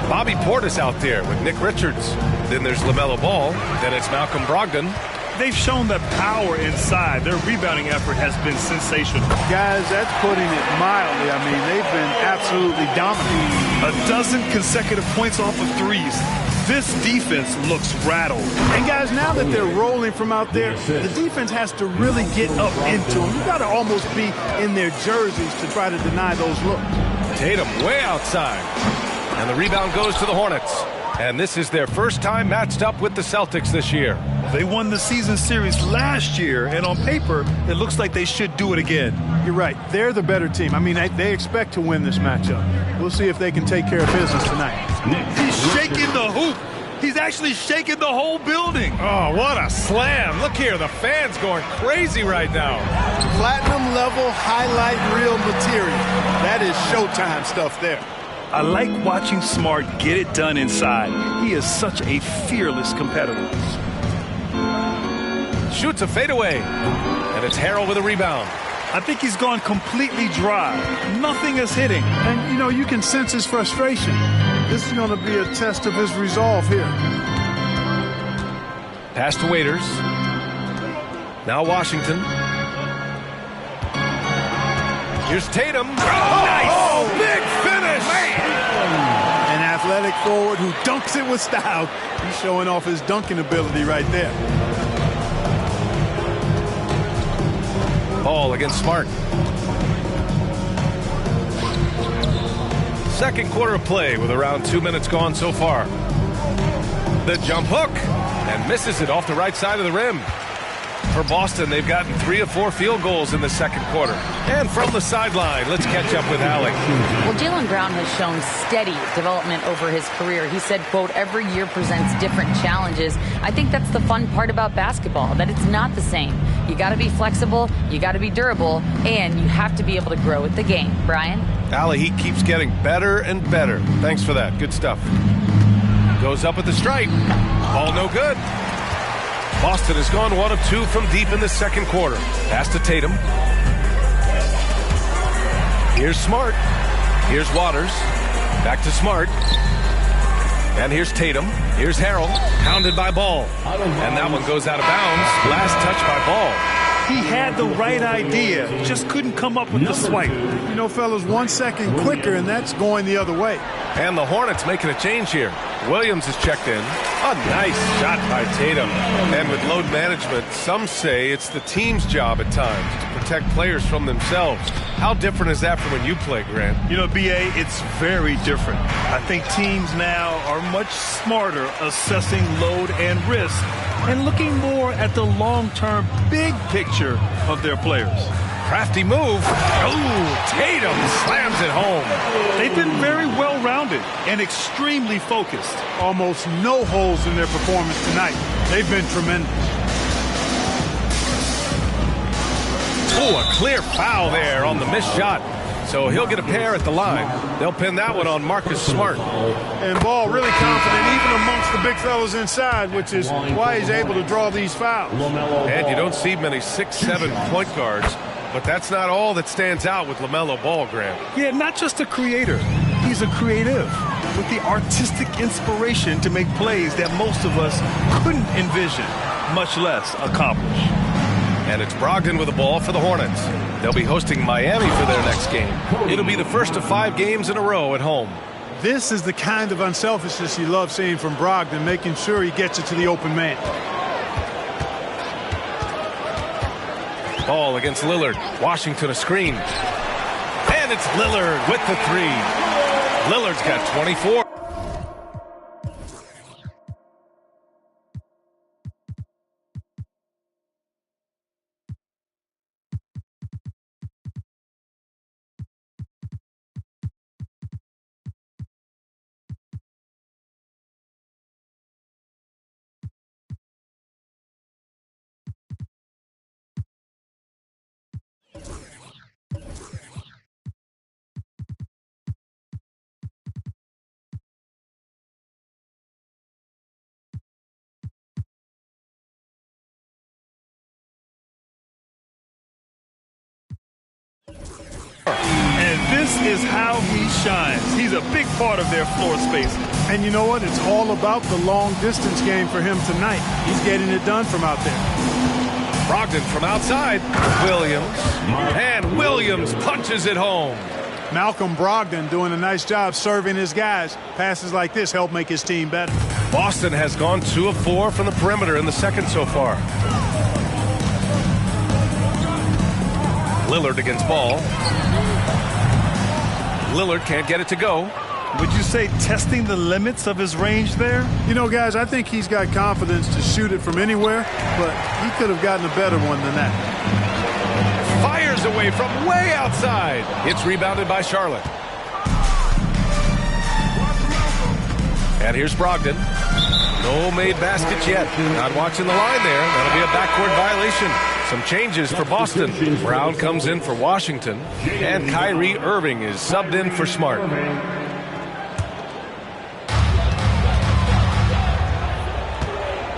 Speaker 2: Bobby Portis out there with Nick Richards. Then there's LaMelo Ball. Then it's Malcolm Brogdon.
Speaker 3: They've shown that power inside. Their rebounding effort has been sensational.
Speaker 10: Guys, that's putting it mildly. I mean, they've been absolutely dominant.
Speaker 3: A dozen consecutive points off of threes. This defense looks rattled.
Speaker 10: And guys, now that they're rolling from out there, the defense has to really get up into them. You got to almost be in their jerseys to try to deny those looks.
Speaker 2: Tatum way outside. And the rebound goes to the Hornets. And this is their first time matched up with the Celtics this year.
Speaker 3: They won the season series last year, and on paper, it looks like they should do it again.
Speaker 10: You're right. They're the better team. I mean, they expect to win this matchup. We'll see if they can take care of business tonight.
Speaker 3: He's shaking the hoop. He's actually shaking the whole building.
Speaker 2: Oh, what a slam. Look here, the fans going crazy right now.
Speaker 10: Platinum level highlight reel material. That is Showtime stuff there.
Speaker 3: I like watching Smart get it done inside. He is such a fearless competitor.
Speaker 2: Shoots a fadeaway. And it's Harrell with a rebound.
Speaker 3: I think he's gone completely dry. Nothing is hitting.
Speaker 10: And, you know, you can sense his frustration. This is going to be a test of his resolve here.
Speaker 2: Pass to Waiters. Now Washington. Here's Tatum. Oh, nice! Oh, big finish!
Speaker 10: An athletic forward who dunks it with style. He's showing off his dunking ability right there.
Speaker 2: Ball against Smart. Second quarter of play with around 2 minutes gone so far. The jump hook and misses it off the right side of the rim. For Boston, they've gotten 3 of 4 field goals in the second quarter. And from the sideline, let's catch up with Alec.
Speaker 7: Well, Jaylen Brown has shown steady development over his career. He said, quote, every year presents different challenges. I think that's the fun part about basketball, that it's not the same. You got to be flexible, you got to be durable, and you have to be able to grow with the game. Brian?
Speaker 2: Allie, he keeps getting better and better. Thanks for that. Good stuff. Goes up at the stripe. Ball no good. Boston has gone 1 of 2 from deep in the second quarter. Pass to Tatum. Here's Smart. Here's Waters. Back to Smart. And here's Tatum. Here's Harrell. Pounded by Ball. And that one goes out of bounds. Last touch by Ball.
Speaker 3: He had the right idea, just couldn't come up with the swipe.
Speaker 10: You know, fellas, 1 second quicker, and that's going the other way.
Speaker 2: And the Hornets making a change here. Williams is checked in. A nice shot by Tatum. And with load management, some say it's the team's job at times to protect players from themselves. How different is that from when you play, Grant?
Speaker 3: You know, B.A., it's very different. I think teams now are much smarter assessing load and risk and looking more at the long-term big picture of their players.
Speaker 2: Crafty move. Oh, Tatum slams it home.
Speaker 3: They've been very well-rounded and extremely focused.
Speaker 10: Almost no holes in their performance tonight. They've been tremendous.
Speaker 2: Oh, a clear foul there on the missed shot. So he'll get a pair at the line. They'll pin that one on Marcus Smart.
Speaker 10: And Ball really confident even amongst the big fellas inside, which is why he's able to draw these fouls.
Speaker 2: And you don't see many 6'7" point guards, but that's not all that stands out with LaMelo Ball, Grant.
Speaker 3: Yeah, not just a creator. He's a creative with the artistic inspiration to make plays that most of us couldn't envision, much less accomplish.
Speaker 2: And it's Brogdon with the ball for the Hornets. They'll be hosting Miami for their next game. It'll be the first of 5 games in a row at home.
Speaker 10: This is the kind of unselfishness you love seeing from Brogdon, making sure he gets it to the open man.
Speaker 2: Ball against Lillard. Washington a screen. And it's Lillard with the 3. Lillard's got 24.
Speaker 3: And this is how he shines. He's a big part of their floor space.
Speaker 10: And you know what? It's all about the long distance game for him tonight. He's getting it done from out there.
Speaker 2: Brogdon from outside. Williams. And Williams punches it home.
Speaker 10: Malcolm Brogdon doing a nice job serving his guys. Passes like this help make his team better.
Speaker 2: Boston has gone 2 of 4 from the perimeter in the second so far. Lillard against Ball. Lillard can't get it to go.
Speaker 3: Would you say testing the limits of his range there?
Speaker 10: You know, guys, I think he's got confidence to shoot it from anywhere, but he could have gotten a better one than that.
Speaker 2: Fires away from way outside. It's rebounded by Charlotte. And here's Brogdon. No made baskets yet. Not watching the line there. That'll be a backcourt violation. Some changes for Boston. Brown comes in for Washington. And Kyrie Irving is subbed in for Smart.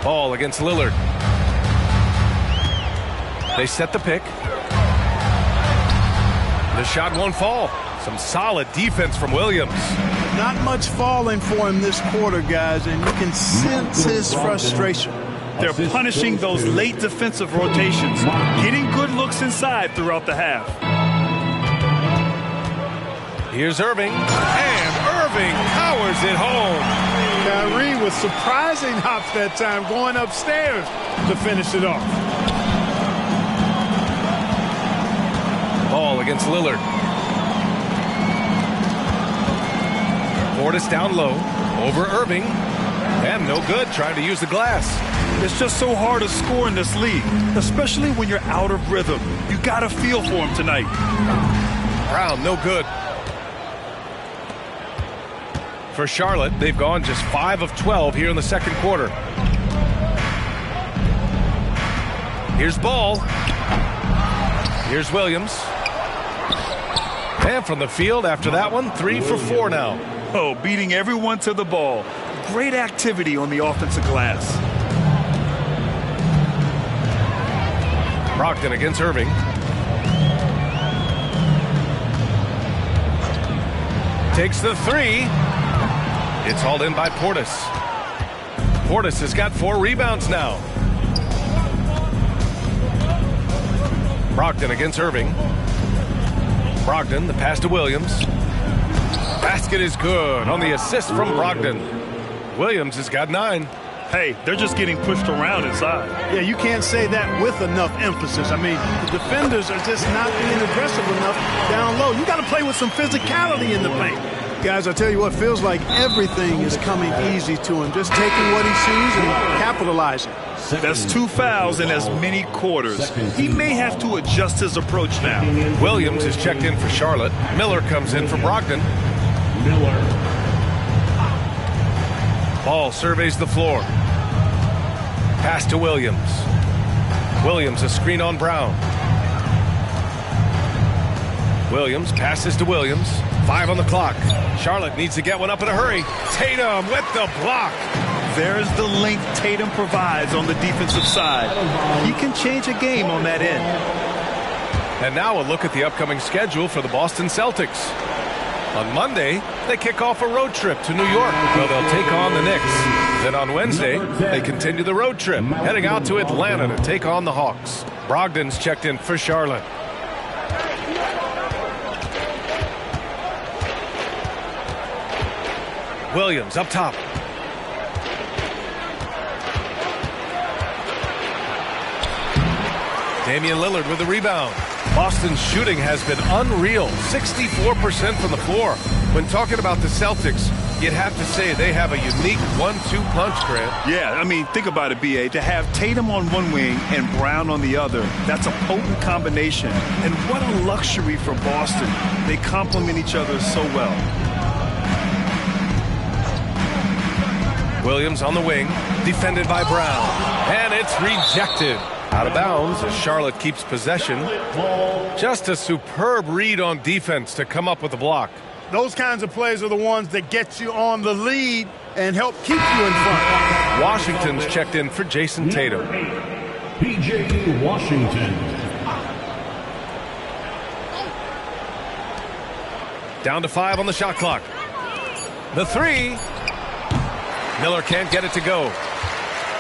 Speaker 2: Ball against Lillard. They set the pick. The shot won't fall. Some solid defense from Williams.
Speaker 10: Not much falling for him this quarter, guys, and you can sense his frustration.
Speaker 3: They're punishing those late defensive rotations, getting good looks inside throughout the half.
Speaker 2: Here's Irving, and Irving powers it home.
Speaker 10: Kyrie with surprising hops that time, going upstairs to finish it off.
Speaker 2: Ball against Lillard. Portis down low, over Irving, and no good, trying to use the glass.
Speaker 3: It's just so hard to score in this league, especially when you're out of rhythm. You got to feel for him tonight.
Speaker 2: Brown, no good. For Charlotte, they've gone just 5 of 12 here in the second quarter. Here's Ball. Here's Williams. And from the field after that one, 3 for 4 now.
Speaker 3: Oh, beating everyone to the ball. Great activity on the offensive glass.
Speaker 2: Brogdon against Irving. Takes the 3. It's hauled in by Portis. Portis has got 4 rebounds now. Brogdon against Irving. Brogdon, the pass to Williams. Basket is good on the assist from Brogdon. Williams has got 9.
Speaker 3: Hey, they're just getting pushed around inside.
Speaker 10: Yeah, you can't say that with enough emphasis. I mean, the defenders are just not being aggressive enough down low. You got to play with some physicality in the paint. Guys, I tell you what, feels like everything is coming easy to him. Just taking what he sees and capitalizing.
Speaker 3: That's 2 fouls in as many quarters. He may have to adjust his approach now.
Speaker 2: Williams is checked in for Charlotte. Miller comes in for Brogdon. Ball surveys the floor. Pass to Williams. Williams, a screen on Brown. Williams passes to Williams. 5 on the clock. Charlotte needs to get one up in a hurry. Tatum with the block.
Speaker 3: There's the length Tatum provides on the defensive side. He can change a game on that end.
Speaker 2: And now a look at the upcoming schedule for the Boston Celtics. On Monday, they kick off a road trip to New York, where they'll take on the Knicks. Then on Wednesday, they continue the road trip, heading out to Atlanta to take on the Hawks. Brogdon's checked in for Charlotte. Williams up top. Damian Lillard with the rebound. Boston's shooting has been unreal, 64% from the floor. When talking about the Celtics, you'd have to say they have a unique 1-2 punch, Grant.
Speaker 3: Yeah, I mean, think about it, B.A. To have Tatum on one wing and Brown on the other, that's a potent combination. And what a luxury for Boston. They complement each other so well.
Speaker 2: Williams on the wing, defended by Brown. And it's rejected. Out of bounds as Charlotte keeps possession. Just a superb read on defense to come up with the block.
Speaker 10: Those kinds of plays are the ones that get you on the lead and help keep you in front.
Speaker 2: Washington's checked in for Jason Tatum.
Speaker 9: P.J. Washington.
Speaker 2: Down to 5 on the shot clock. The three. Miller can't get it to go.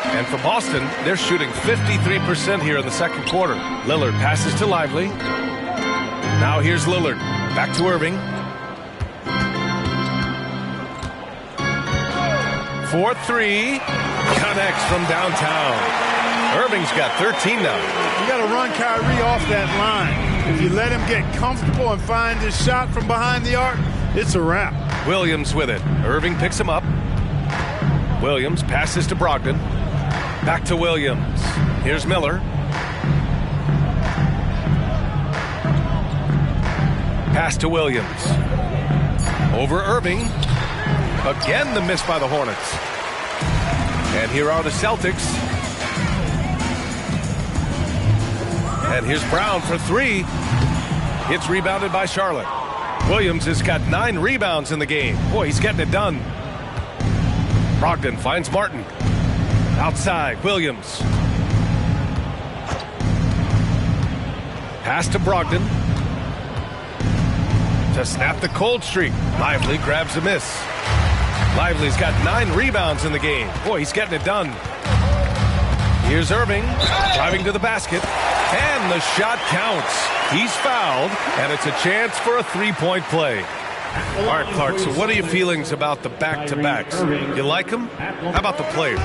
Speaker 2: And for Boston, they're shooting 53% here in the second quarter. Lillard passes to Lively. Now here's Lillard. Back to Irving. 4-3. Connects from downtown. Irving's got 13 now.
Speaker 10: You got to run Kyrie off that line. If you let him get comfortable and find his shot from behind the arc, it's a wrap.
Speaker 2: Williams with it. Irving picks him up. Williams passes to Brogdon. Back to Williams. Here's Miller. Pass to Williams. Over Irving. Again the miss by the Hornets. And here are the Celtics. And here's Brown for 3. It's rebounded by Charlotte. Williams has got 9 rebounds in the game. Boy, he's getting it done. Brogdon finds Martin. Outside, Williams. Pass to Brogdon. To snap the cold streak. Lively grabs a miss. Lively's got 9 rebounds in the game. Boy, he's getting it done. Here's Irving, driving to the basket. And the shot counts. He's fouled, and it's a chance for a 3-point play. All right, Clark, so what are your feelings about the back-to-backs? You like them? How about the players?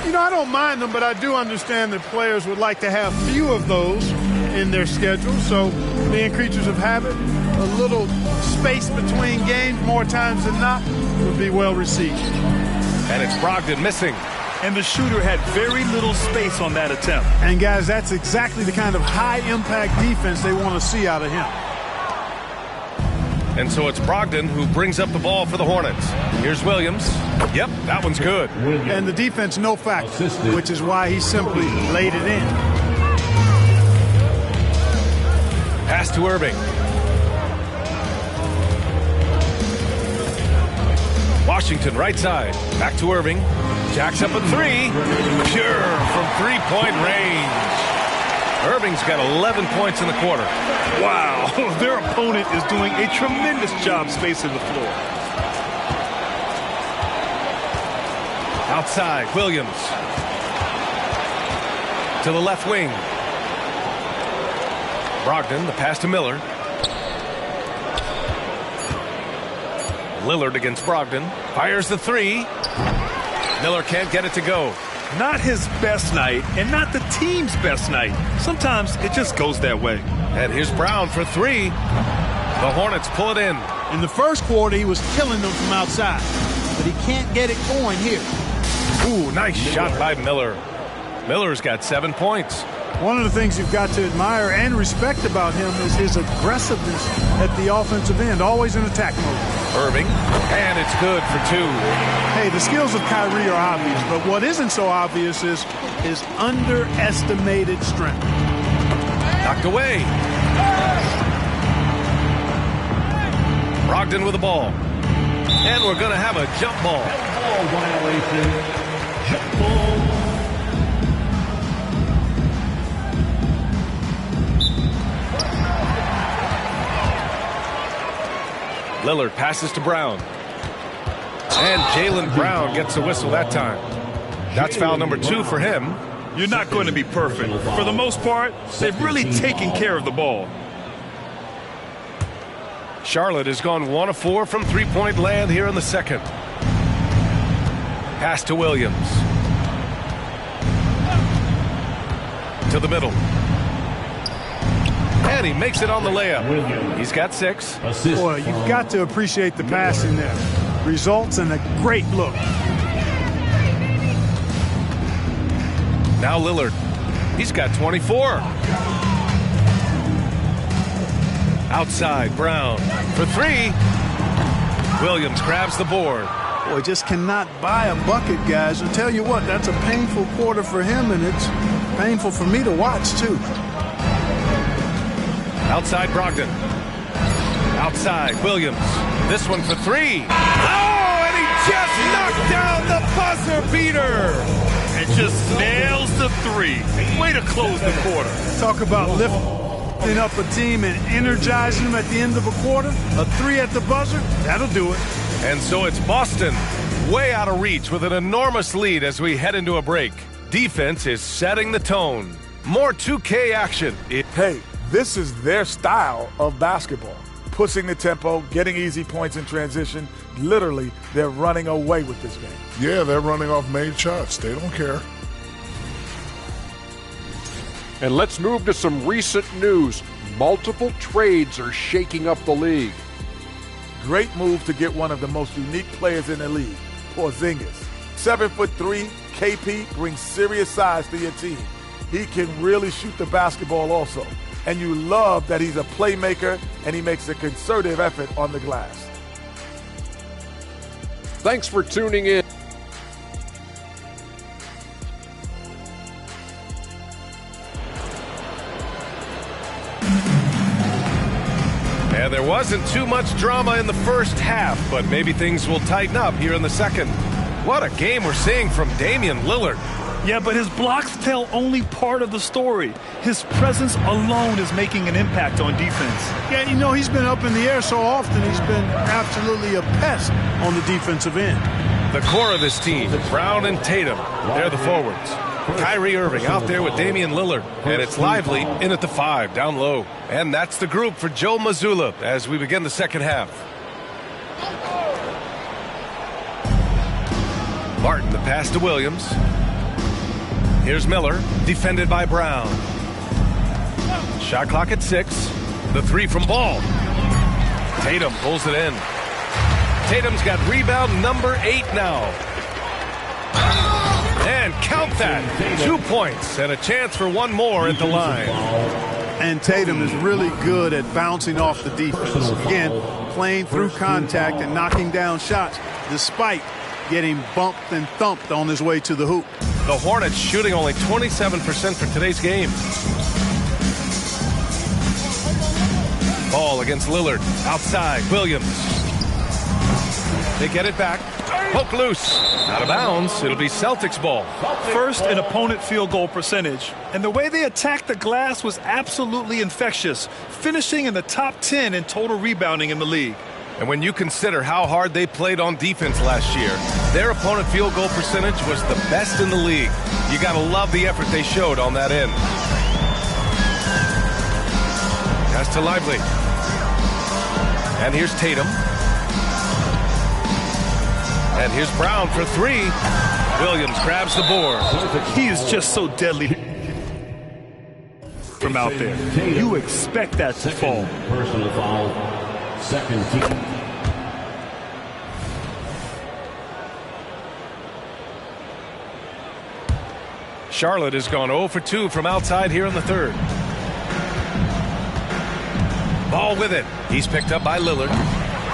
Speaker 10: You know, I don't mind them, but I do understand that players would like to have few of those in their schedule. So being creatures of habit, a little space between games more times than not would be well received.
Speaker 2: And it's Brogdon missing.
Speaker 3: And the shooter had very little space on that attempt.
Speaker 10: And, guys, that's exactly the kind of high-impact defense they want to see out of him.
Speaker 2: And so it's Brogdon who brings up the ball for the Hornets. Here's Williams. Yep, that one's good.
Speaker 10: And the defense no factor, which is why he simply laid it in.
Speaker 2: Pass to Irving. Washington right side. Back to Irving. Jacks up a 3. Pure from 3-point range. Irving's got 11 points in the quarter.
Speaker 3: Wow, their opponent is doing a tremendous job spacing the floor.
Speaker 2: Outside, Williams. To the left wing. Brogdon, the pass to Miller. Lillard against Brogdon. Fires the 3. Miller can't get it to go.
Speaker 3: Not his best night, and not the team's best night. Sometimes it just goes that way.
Speaker 2: And here's Brown for 3. The Hornets pull it in.
Speaker 10: In the first quarter, he was killing them from outside, but he can't get it going here.
Speaker 2: Ooh, nice shot by Miller. Miller's got 7 points.
Speaker 10: One of the things you've got to admire and respect about him is his aggressiveness at the offensive end, always in attack mode.
Speaker 2: Irving, and it's good for 2.
Speaker 10: Hey, the skills of Kyrie are obvious, but what isn't so obvious is his underestimated strength.
Speaker 2: Knocked away. Brogdon with the ball. And we're going to have a jump ball.
Speaker 9: Ball violation. Jump ball.
Speaker 2: Lillard passes to Brown. And Jaylen Brown gets a whistle that time. That's foul number 2 for him.
Speaker 3: You're not going to be perfect. For the most part, they've really taken care of the ball.
Speaker 2: Charlotte has gone 1 of 4 from 3-point land here in the second. Pass to Williams. To the middle. And he makes it on the layup. He's got 6.
Speaker 10: Boy, you've got to appreciate the passing there. Results in a great look.
Speaker 2: Now Lillard. He's got 24. Outside, Brown for 3. Williams grabs the board.
Speaker 10: Boy, just cannot buy a bucket, guys. I'll tell you what, that's a painful quarter for him, and it's painful for me to watch, too.
Speaker 2: Outside, Brogdon. Outside, Williams. This one for 3. Oh, and he just knocked down the buzzer beater.
Speaker 3: And just nails the 3. Way to close the quarter.
Speaker 10: Talk about lifting up a team and energizing them at the end of a quarter. A 3 at the buzzer, that'll do it.
Speaker 2: And so it's Boston way out of reach with an enormous lead as we head into a break. Defense is setting the tone. More 2K action.
Speaker 5: Hey, this is their style of basketball. Pushing the tempo, getting easy points in transition. Literally, they're running away with this game.
Speaker 1: Yeah, they're running off made shots. They don't care.
Speaker 6: And let's move to some recent news. Multiple trades are shaking up the league.
Speaker 5: Great move to get one of the most unique players in the league, Porzingis. 7'3", KP brings serious size to your team. He can really shoot the basketball also. And you love that he's a playmaker and he makes a concerted effort on the glass.
Speaker 6: Thanks for tuning in.
Speaker 2: And there wasn't too much drama in the first half, but maybe things will tighten up here in the second. What a game we're seeing from Damian Lillard.
Speaker 3: Yeah, but his blocks tell only part of the story. His presence alone is making an impact on defense.
Speaker 10: Yeah, you know, he's been up in the air so often, he's been absolutely a pest on the defensive end.
Speaker 2: The core of this team, Brown and Tatum, they're the forwards. Kyrie Irving out there with Damian Lillard. And it's Lively in at the 5, down low. And that's the group for Joe Mazzulla as we begin the second half. Martin, the pass to Williams. Here's Miller, defended by Brown. Shot clock at 6. The 3 from Ball. Tatum pulls it in. Tatum's got rebound number 8 now. And count that. 2 points and a chance for one more at the line.
Speaker 10: And Tatum is really good at bouncing off the defense. Again, playing through contact and knocking down shots despite getting bumped and thumped on his way to the hoop.
Speaker 2: The Hornets shooting only 27% for today's game. Ball against Lillard. Outside, Williams. They get it back. Poke loose. Out of bounds. It'll be Celtics ball.
Speaker 3: First in opponent field goal percentage. And the way they attacked the glass was absolutely infectious, finishing in the top 10 in total rebounding in the league.
Speaker 2: And when you consider how hard they played on defense last year, their opponent field goal percentage was the best in the league. You got to love the effort they showed on that end. Pass to Lively. And here's Tatum. And here's Brown for 3. Williams grabs the board.
Speaker 3: He is just so deadly from out there. You expect that to fall.
Speaker 9: Personal foul. Second team.
Speaker 2: Charlotte has gone 0 for 2 from outside here in the third. Ball with it. He's picked up by Lillard.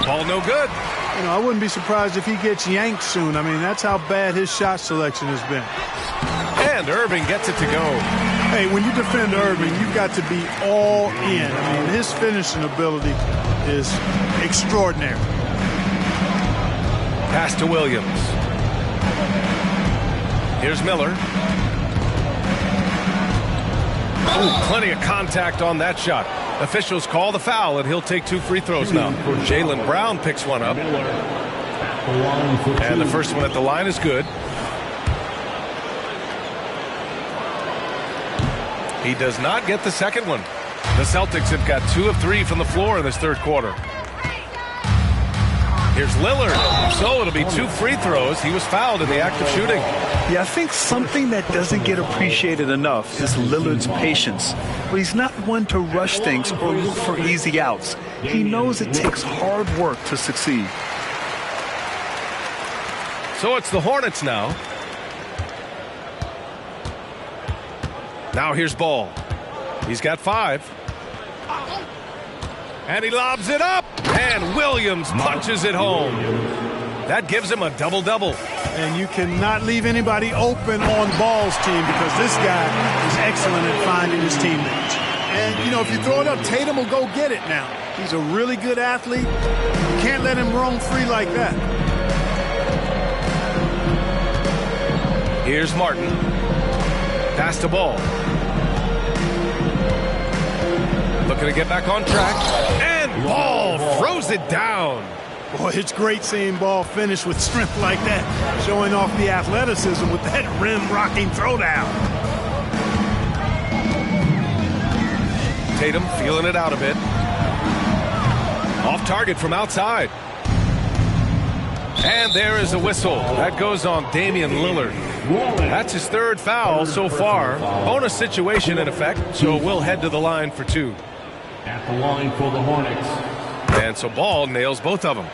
Speaker 2: Ball no good.
Speaker 10: You know, I wouldn't be surprised if he gets yanked soon. I mean, that's how bad his shot selection has been.
Speaker 2: And Irving gets it to go.
Speaker 10: Hey, when you defend Irving, you've got to be all in. I mean, his finishing ability is extraordinary.
Speaker 2: Pass to Williams. Here's Miller. Ooh, plenty of contact on that shot. Officials call the foul, and he'll take 2 free throws now. Jaylen Brown picks one up. And the first one at the line is good. He does not get the second one. The Celtics have got 2 of 3 from the floor in this third quarter. Here's Lillard. So it'll be 2 free throws. He was fouled in the act of shooting.
Speaker 3: Yeah, I think something that doesn't get appreciated enough is Lillard's patience. But he's not one to rush things or look for easy outs. He knows it takes hard work to succeed.
Speaker 2: So it's the Hornets now. Now here's Ball. He's got 5. And he lobs it up. And Williams punches it home. That gives him a double-double.
Speaker 10: And you cannot leave anybody open on Ball's team because this guy is excellent at finding his teammates. And, you know, if you throw it up, Tatum will go get it now. He's a really good athlete. You can't let him roam free like that.
Speaker 2: Here's Martin. Pass to Ball. Looking to get back on track. And Ball throws it down.
Speaker 10: Boy, it's great seeing Ball finish with strength like that, showing off the athleticism with that rim-rocking throwdown.
Speaker 2: Tatum feeling it out a bit. Off target from outside. And there is a whistle. That goes on Damian Lillard. That's his 3rd foul so far. Bonus situation in effect, so we'll head to the line for 2.
Speaker 9: At the line for the Hornets.
Speaker 2: And so Ball nails both of them.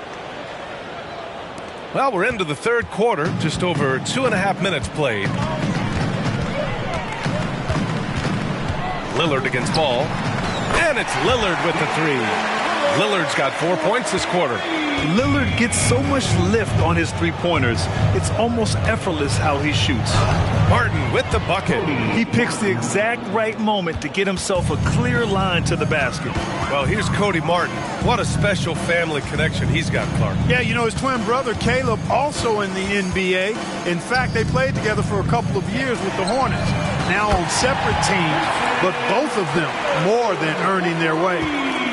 Speaker 2: Well, we're into the 3rd quarter, just over 2.5 minutes played. Lillard against Ball. And it's Lillard with the 3. Lillard's got 4 points this quarter.
Speaker 3: Lillard gets so much lift on his three-pointers. It's almost effortless how he shoots.
Speaker 2: Martin with the bucket.
Speaker 3: He picks the exact right moment to get himself a clear line to the basket.
Speaker 2: Well, here's Cody Martin. What a special family connection he's got, Clark.
Speaker 10: Yeah, you know, his twin brother, Caleb, also in the NBA. In fact, they played together for a couple of years with the Hornets. Now on separate teams, but both of them more than earning their way.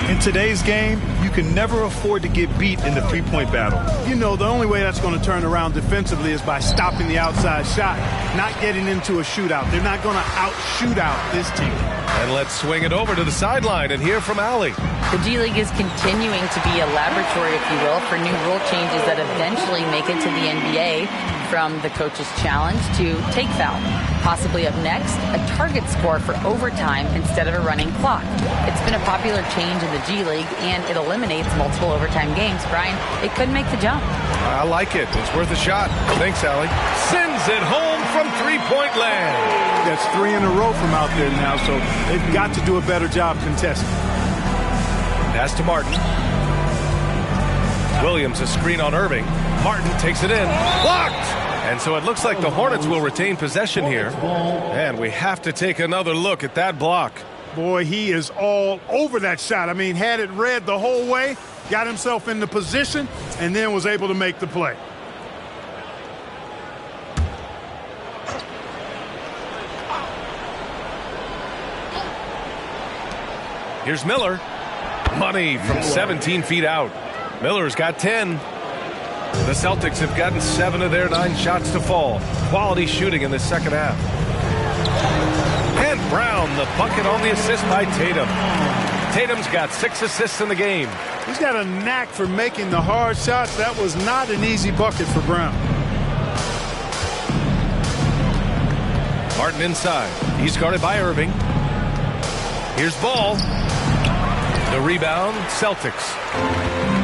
Speaker 3: In today's game, you can never afford to get beat in the three-point battle.
Speaker 10: You know, the only way that's going to turn around defensively is by stopping the outside shot, not getting into a shootout. They're not going to out-shoot out this team.
Speaker 2: And let's swing it over to the sideline and hear from Allie.
Speaker 7: The G League is continuing to be a laboratory, if you will, for new rule changes that eventually make it to the NBA, from the coach's challenge to take foul. Possibly up next, a target score for overtime instead of a running clock. It's been a popular change in the G League, and it eliminates multiple overtime games. Brian, it could make the jump.
Speaker 2: I like it. It's worth a shot. Thanks, Allie. Sends it home from three-point land.
Speaker 10: That's 3 in a row from out there now, so they've got to do a better job contesting.
Speaker 2: Pass to Martin. Williams, a screen on Irving. Martin takes it in. Blocked! And so it looks like the Hornets will retain possession here. And we have to take another look at that block.
Speaker 10: Boy, he is all over that shot. I mean, had it read the whole way, got himself in the position, and then was able to make the play.
Speaker 2: Here's Miller. Money from 17 feet out. Miller's got 10. The Celtics have gotten 7 of their 9 shots to fall. Quality shooting in the second half. And Brown, the bucket on the assist by Tatum. Tatum's got 6 assists in the game.
Speaker 10: He's got a knack for making the hard shots. That was not an easy bucket for Brown.
Speaker 2: Martin inside. He's guarded by Irving. Here's Ball. The rebound, Celtics.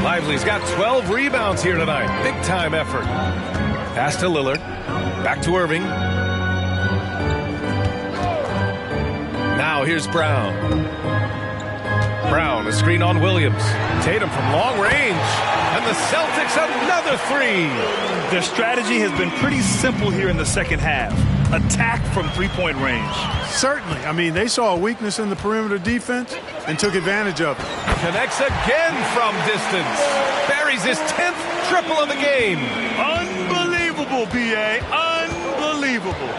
Speaker 2: Lively's got 12 rebounds here tonight. Big time effort. Pass to Lillard. Back to Irving. Now here's Brown. Brown, a screen on Williams. Tatum from long range. And the Celtics another 3.
Speaker 3: Their strategy has been pretty simple here in the second half. Attack from three-point range.
Speaker 10: Certainly. I mean, they saw a weakness in the perimeter defense and took advantage of it.
Speaker 2: Connects again from distance. Buries his 10th triple of the game.
Speaker 3: Unbelievable, B.A. Unbelievable.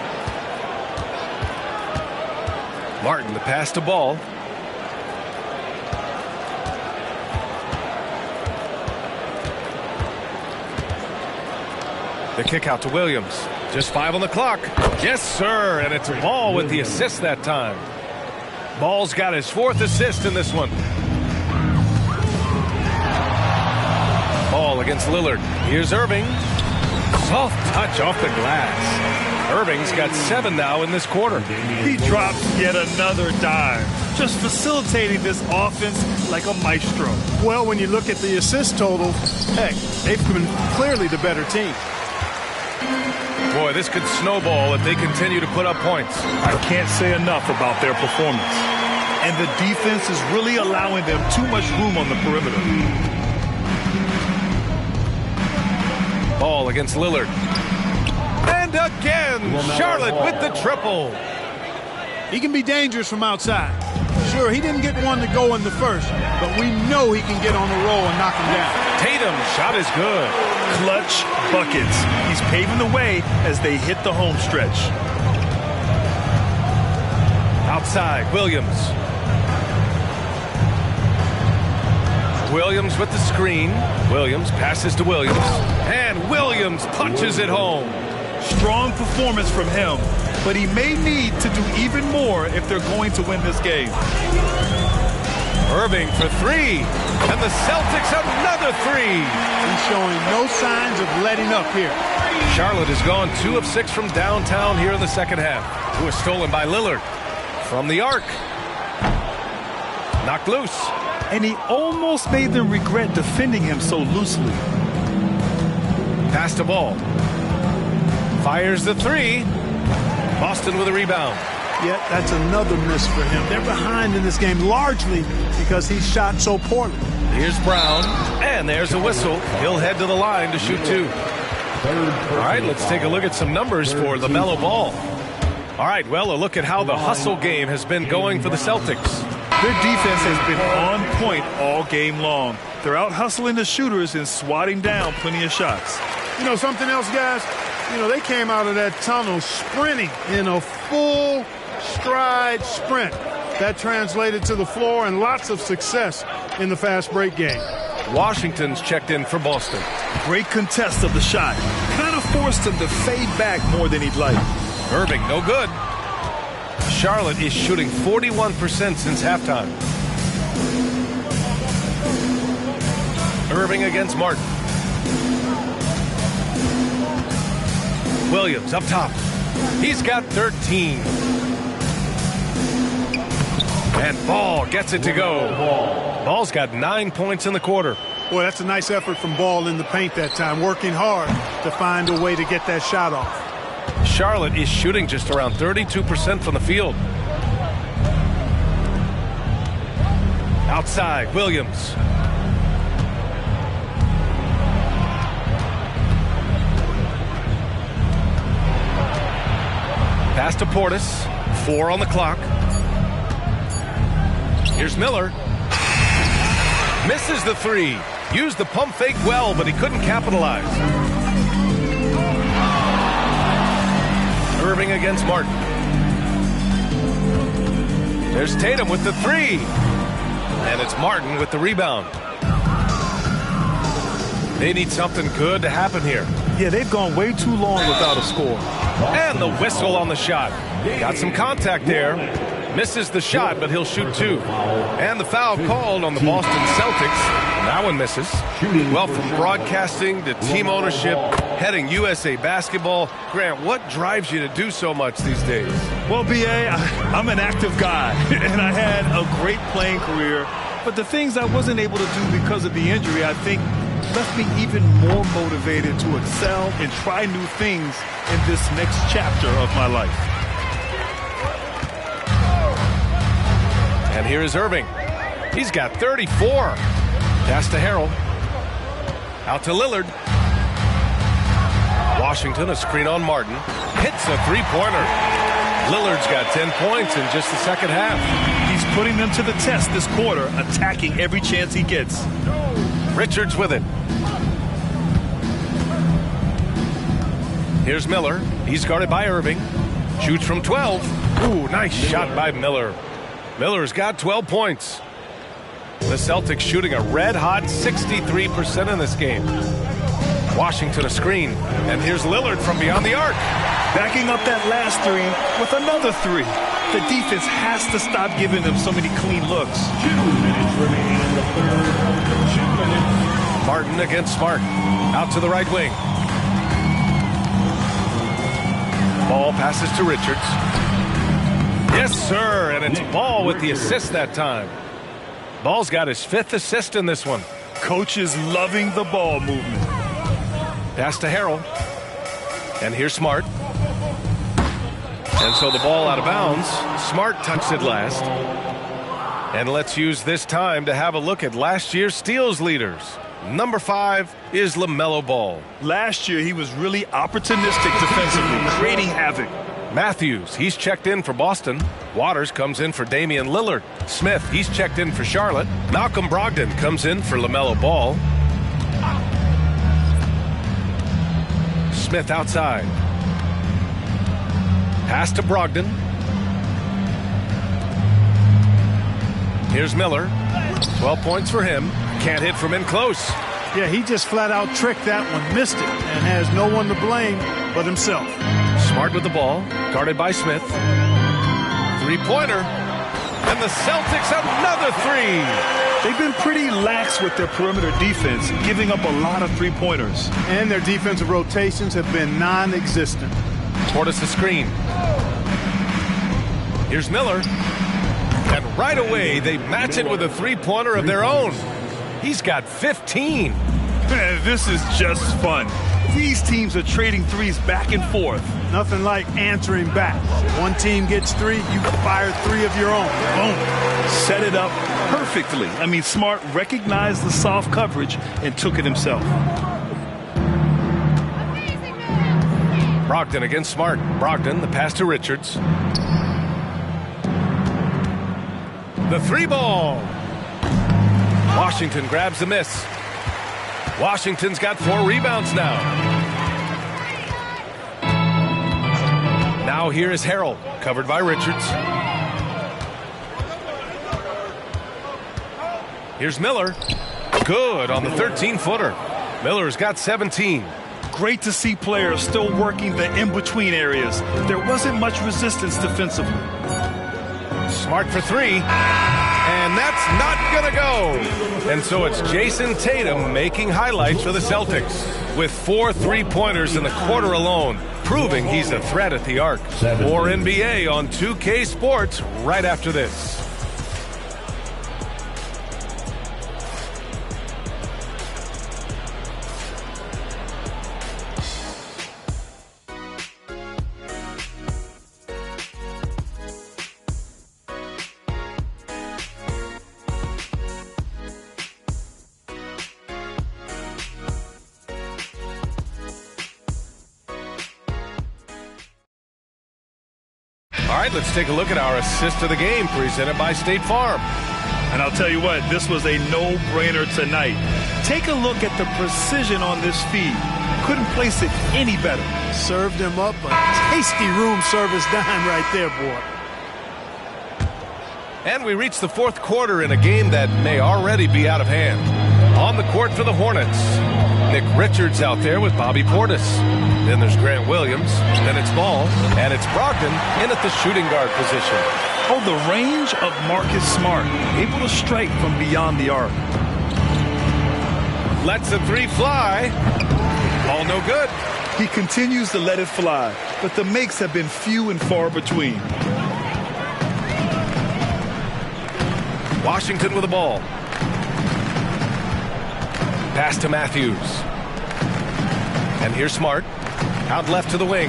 Speaker 2: Martin, the pass to Ball. The kick out to Williams. Just 5 on the clock. Yes, sir. And it's Ball with the assist that time. Ball's got his 4th assist in this one. Ball against Lillard. Here's Irving. Soft touch off the glass. Irving's got 7 now in this quarter.
Speaker 3: He drops yet another dime, just facilitating this offense like a maestro.
Speaker 10: Well, when you look at the assist total, heck, they've been clearly the better team.
Speaker 2: Boy, this could snowball if they continue to put up points.
Speaker 3: I can't say enough about their performance. And the defense is really allowing them too much room on the perimeter.
Speaker 2: Ball against Lillard. And again, Charlotte with the triple.
Speaker 10: He can be dangerous from outside. Sure, he didn't get one to go in the first, but we know he can get on the roll and knock him down.
Speaker 2: Tatum's shot is good.
Speaker 3: Clutch buckets. He's paving the way as they hit the home stretch.
Speaker 2: Outside, Williams. Williams with the screen. Williams passes to Williams. And Williams punches it home.
Speaker 3: Strong performance from him, but he may need to do even more if they're going to win this game.
Speaker 2: Irving for 3. And the Celtics another 3.
Speaker 10: He's showing no signs of letting up here.
Speaker 2: Charlotte has gone 2 of 6 from downtown here in the second half. It was stolen by Lillard. From the arc. Knocked loose.
Speaker 3: And he almost made them regret defending him so loosely.
Speaker 2: Pass the ball. Fires the 3. Boston with a rebound.
Speaker 10: Yeah, that's another miss for him. They're behind in this game largely because he shot so poorly.
Speaker 2: Here's Brown. And there's a whistle. He'll head to the line to shoot 2. All right, let's take a look at some numbers for LaMelo Ball. All right, well, a look at how the hustle game has been going for the Celtics.
Speaker 3: Their defense has been on point all game long. They're out hustling the shooters and swatting down plenty of shots.
Speaker 10: You know, something else, guys? You know, they came out of that tunnel sprinting in a full stride sprint. That translated to the floor and lots of success in the fast break game.
Speaker 2: Washington's checked in for Boston.
Speaker 3: Great contest of the shot. Kind of forced him to fade back more than he'd like.
Speaker 2: Irving, no good. Charlotte is shooting 41% since halftime. Irving against Martin. Williams up top. He's got 13. And Ball gets it to go. Ball's got 9 points in the quarter.
Speaker 10: Boy, that's a nice effort from Ball in the paint that time, working hard to find a way to get that shot off.
Speaker 2: Charlotte is shooting just around 32% from the field. Outside, Williams. Pass to Portis. 4 on the clock. Here's Miller. Misses the 3. Used the pump fake well, but he couldn't capitalize. Irving against Martin. There's Tatum with the 3. And it's Martin with the rebound. They need something good to happen here.
Speaker 3: Yeah, they've gone way too long without a score.
Speaker 2: And the whistle on the shot. Got some contact there. Misses the shot, but he'll shoot 2. And the foul called on the Boston Celtics. That one misses. Well, from broadcasting to team ownership, heading USA Basketball, Grant, what drives you to do so much these days?
Speaker 3: Well, B.A., I'm an active guy, and I had a great playing career. But the things I wasn't able to do because of the injury, I think, left me even more motivated to excel and try new things in this next chapter of my life.
Speaker 2: And here is Irving. He's got 34. Pass to Harrell. Out to Lillard. Washington, a screen on Martin. Hits a three-pointer. Lillard's got 10 points in just the second half.
Speaker 3: He's putting them to the test this quarter, attacking every chance he gets.
Speaker 2: Richards with it. Here's Miller. He's guarded by Irving. Shoots from 12. Ooh, nice shot by Miller. Miller's got 12 points. The Celtics shooting a red-hot 63% in this game. Washington a screen. And here's Lillard from beyond the arc.
Speaker 3: Backing up that last 3 with another 3. The defense has to stop giving them so many clean looks.
Speaker 9: 2 minutes remaining in the third. 2 minutes.
Speaker 2: Martin against Smart. Out to the right wing. Ball passes to Richards. Yes, sir, and it's Ball with the assist that time. Ball's got his 5th assist in this one.
Speaker 3: Coach is loving the ball movement.
Speaker 2: Pass to Harrell. And here's Smart. And so the ball out of bounds. Smart touched it last. And let's use this time to have a look at last year's steals leaders. Number 5 is LaMelo Ball.
Speaker 3: Last year, he was really opportunistic defensively, creating havoc.
Speaker 2: Matthews, he's checked in for Boston. Waters comes in for Damian Lillard. Smith, he's checked in for Charlotte. Malcolm Brogdon comes in for LaMelo Ball. Smith outside. Pass to Brogdon. Here's Miller. 12 points for him. Can't hit from in close.
Speaker 10: Yeah, he just flat out tricked that one, missed it, and has no one to blame but himself.
Speaker 2: Smart with the ball, guarded by Smith. 3-pointer, and the Celtics another 3.
Speaker 3: They've been pretty lax with their perimeter defense, giving up a lot of 3-pointers.
Speaker 10: And their defensive rotations have been non-existent.
Speaker 2: Portis the screen. Here's Miller. And right away, they match it with a 3-pointer of their own. He's got 15.
Speaker 3: This is just fun. These teams are trading threes back and forth.
Speaker 10: Nothing like answering back. One team gets 3, you fire 3 of your own. Boom.
Speaker 3: Set it up perfectly. I mean, Smart recognized the soft coverage and took it himself.
Speaker 2: Brogdon against Smart. Brogdon, the pass to Richards. The 3-ball. Washington grabs the miss. Washington's got 4 rebounds now. Now here is Harrell, covered by Richards. Here's Miller. Good on the 13-footer. Miller's got 17.
Speaker 3: Great to see players still working the in-between areas. There wasn't much resistance defensively.
Speaker 2: Smart for 3. And that's not going to go. And so it's Jason Tatum making highlights for the Celtics with 4 3-pointers in the quarter alone, proving he's a threat at the arc. More NBA on 2K Sports right after this. All right, let's take a look at our assist of the game presented by State Farm.
Speaker 3: And I'll tell you what, this was a no-brainer tonight. Take a look at the precision on this feed. Couldn't place it any better.
Speaker 10: Served him up a tasty room service dime right there, boy.
Speaker 2: And we reach the 4th quarter in a game that may already be out of hand. On the court for the Hornets, Nick Richards out there with Bobby Portis. Then there's Grant Williams. Then it's Ball. And it's Brogdon in at the shooting guard position.
Speaker 3: Oh, the range of Marcus Smart. Able to strike from beyond the arc.
Speaker 2: Lets the 3 fly. All no good.
Speaker 3: He continues to let it fly, but the makes have been few and far between.
Speaker 2: Washington with the ball. Pass to Matthews. And here's Smart. Out left to the wing.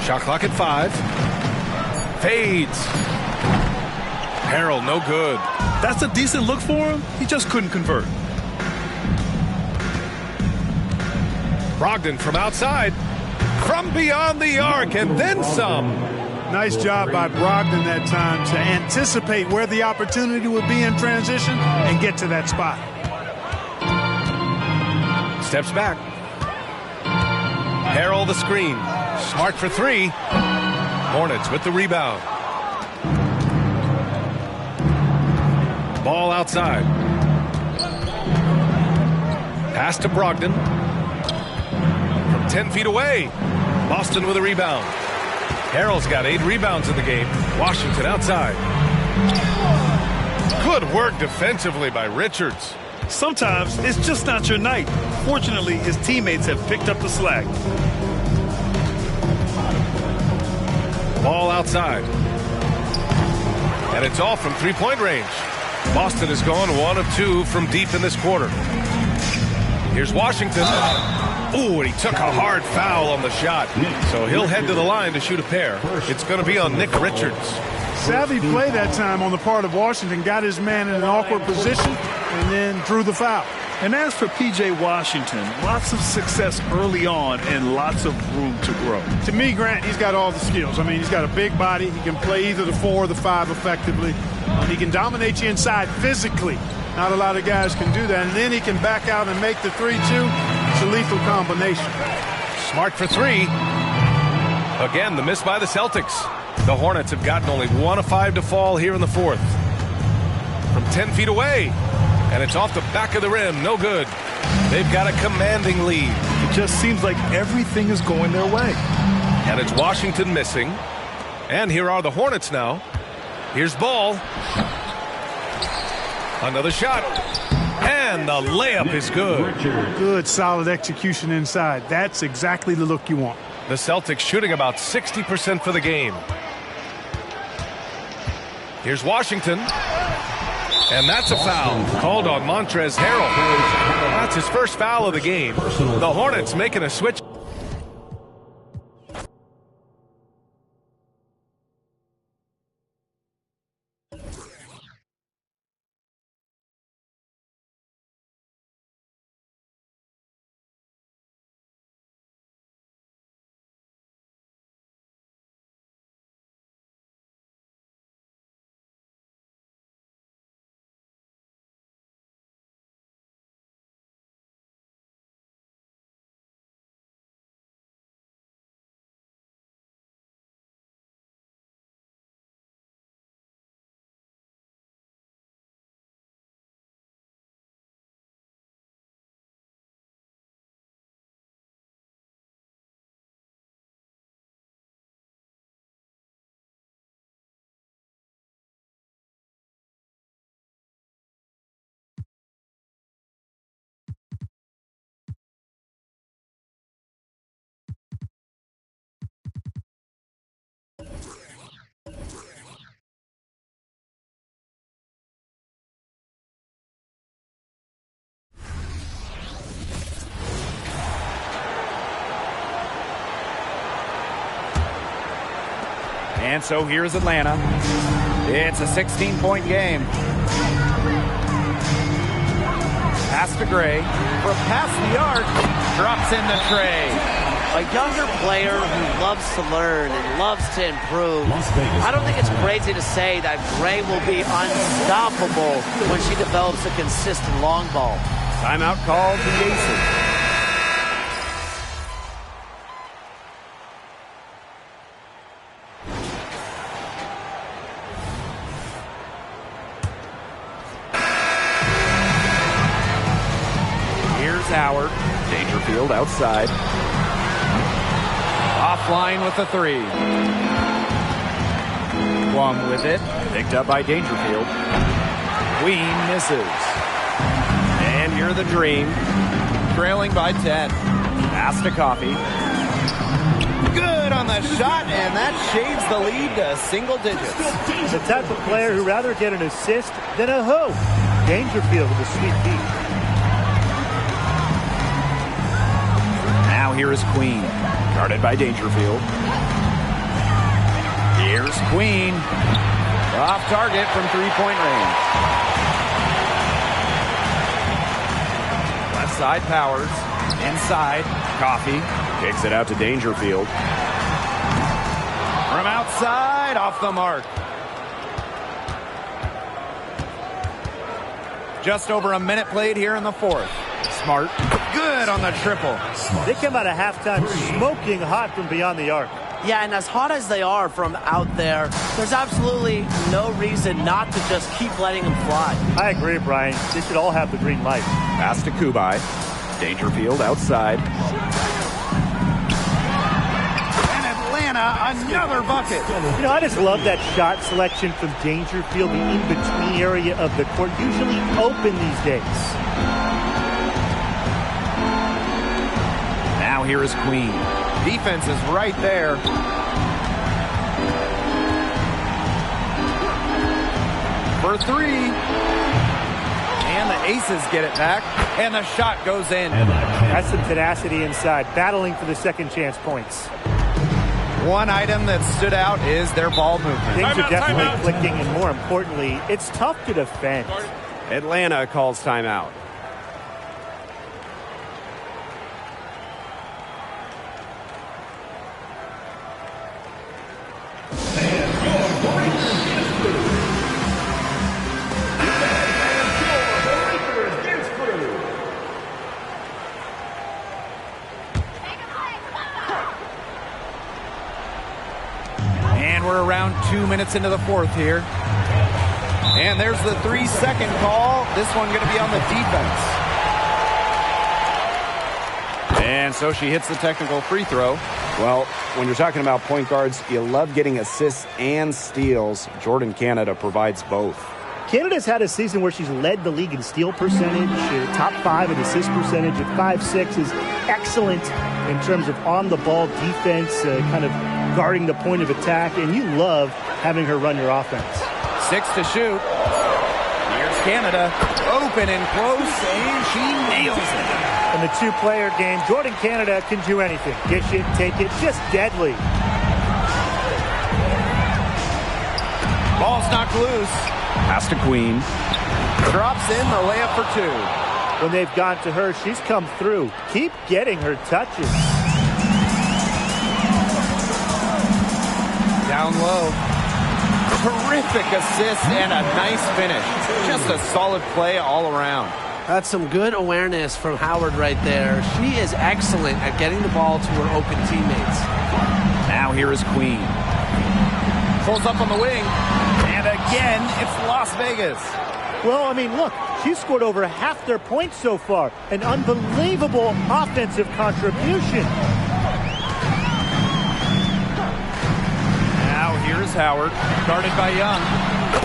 Speaker 2: Shot clock at 5. Fades. Harrell, no good.
Speaker 3: That's a decent look for him. He just couldn't convert.
Speaker 2: Brogdon from outside. From beyond the arc and then some.
Speaker 10: Nice job by Brogdon that time to anticipate where the opportunity would be in transition and get to that spot.
Speaker 2: Steps back. Harrell the screen. Smart for 3. Hornets with the rebound. Ball outside. Pass to Brogdon. From 10 feet away. Boston with a rebound. Harrell's got 8 rebounds in the game. Washington outside. Good work defensively by Richards.
Speaker 3: Sometimes it's just not your night. Fortunately, his teammates have picked up the slack.
Speaker 2: Ball outside. And it's off from three-point range. Boston has gone 1 of 2 from deep in this quarter. Here's Washington. Ooh, and he took a hard foul on the shot. So he'll head to the line to shoot a pair. It's going to be on Nick Richards.
Speaker 10: Savvy play that time on the part of Washington. Got his man in an awkward position and then drew the foul.
Speaker 3: And as for P.J. Washington, lots of success early on and lots of room to grow.
Speaker 10: To me, Grant, he's got all the skills. I mean, he's got a big body. He can play either the 4 or the 5 effectively. He can dominate you inside physically. Not a lot of guys can do that. And then he can back out and make the 3-2. It's a lethal combination.
Speaker 2: Smart for 3. Again, the miss by the Celtics. The Hornets have gotten only 1 of 5 to fall here in the 4th. From 10 feet away. And it's off the back of the rim. No good. They've got a commanding lead.
Speaker 3: It just seems like everything is going their way.
Speaker 2: And it's Washington missing. And here are the Hornets now. Here's Ball. Another shot. And the layup is good.
Speaker 10: Good, solid execution inside. That's exactly the look you want.
Speaker 2: The Celtics shooting about 60% for the game. Here's Washington. And that's a foul called on Montrezl Harrell. That's his first foul of the game. The Hornets making a switch.
Speaker 11: And so here's Atlanta. It's a 16-point game. Pass to Gray. For a pass the arc. Drops in the tray.
Speaker 12: A younger player who loves to learn and loves to improve. I don't think it's crazy to say that Gray will be unstoppable when she develops a consistent long ball.
Speaker 11: Timeout called to the Aces. Howard. Dangerfield outside. Offline with the 3. Plum with it. Picked up by Dangerfield. Queen misses. And you're the Dream. Trailing by 10. Pass to Coffee. Good on the shot, and that shades the lead to single digits.
Speaker 13: The type of player who'd rather get an assist than a hoe. Dangerfield with a sweet beat.
Speaker 11: Now here is Queen, guarded by Dangerfield. Here's Queen, off target from 3-point range. Left side Powers, inside, Coffee, kicks it out to Dangerfield. From outside, off the mark. Just over a minute played here in the 4th. Smart. Good on the triple.
Speaker 13: They come out of halftime smoking hot from beyond the arc.
Speaker 12: Yeah, and as hot as they are from out there, there's absolutely no reason not to just keep letting them fly.
Speaker 13: I agree, Brian. They should all have the green light.
Speaker 11: Pass to Kubai. Dangerfield outside. And Atlanta Atlanta another bucket.
Speaker 13: You know, I just love that shot selection from Dangerfield, the in-between area of the court. Usually open these days.
Speaker 11: Now here is Queen. Defense is right there. For three. And the Aces get it back. And the shot goes in.
Speaker 13: That's some tenacity inside, battling for the second chance points.
Speaker 11: One item that stood out is their ball movement.
Speaker 13: Things are definitely clicking, and more importantly, it's tough to defend.
Speaker 11: Atlanta calls timeout. And we're around 2 minutes into the fourth here. And there's the 3-second call. This one going to be on the defense. And so she hits the technical free throw.
Speaker 14: Well, when you're talking about point guards, you love getting assists and steals. Jordan Canada provides both.
Speaker 13: Canada's had a season where she's led the league in steal percentage, top 5 in assist percentage at 5'6", is excellent in terms of on-the-ball defense, kind of guarding the point of attack, and you love having her run your offense.
Speaker 11: 6 to shoot. Here's Canada, open and close, and she nails it.
Speaker 13: In the two-player game, Jordan Canada can do anything. Dish it, take it, just deadly.
Speaker 11: Ball's knocked loose. Pass to Queen. Drops in the layup for 2.
Speaker 13: When they've gone to her, she's come through. Keep getting her touches.
Speaker 11: Down low. Terrific assist and a nice finish. Just a solid play all around.
Speaker 12: That's some good awareness from Howard right there. She is excellent at getting the ball to her open teammates.
Speaker 11: Now here is Queen. Pulls up on the wing. And again, it's Las Vegas.
Speaker 13: Well, I mean, look, she scored over half their points so far. An unbelievable offensive contribution.
Speaker 11: Now here's Howard, guarded by Young.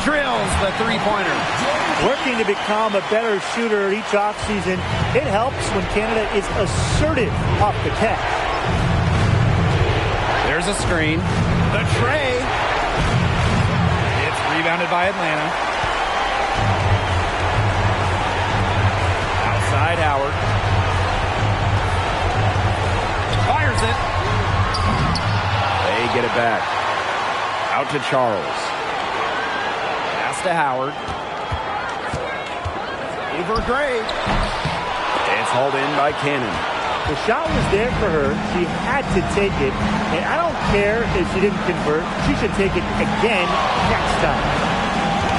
Speaker 11: Drills the three-pointer.
Speaker 13: Working to become a better shooter each offseason, it helps when Canada is assertive off the catch.
Speaker 11: There's a screen. The tray. It's rebounded by Atlanta. Outside Howard. Fires it. They get it back. Out to Charles. Pass to Howard. Over Gray. It's hauled in by Cannon.
Speaker 13: The shot was there for her. She had to take it. And I don't care if she didn't convert. She should take it again next time.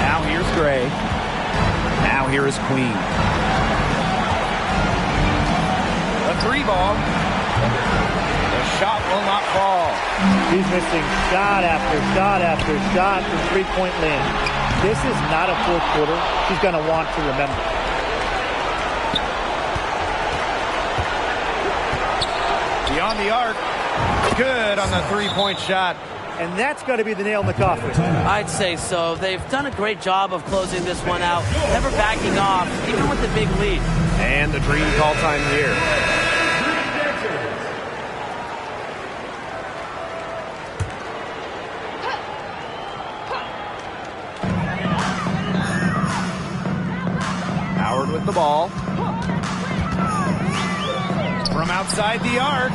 Speaker 11: Now here's Gray. Now here is Queen. The three ball. The shot will not fall.
Speaker 13: She's missing shot after shot after shot from three-point land. This is not a fourth quarter she's going to want to remember.
Speaker 11: Beyond the arc. Good on the three-point shot.
Speaker 13: And that's got to be the nail in the coffin.
Speaker 12: I'd say so. They've done a great job of closing this one out, never backing off, even with the big lead.
Speaker 11: And the Dream call time here. Howard with the ball. From outside the arc.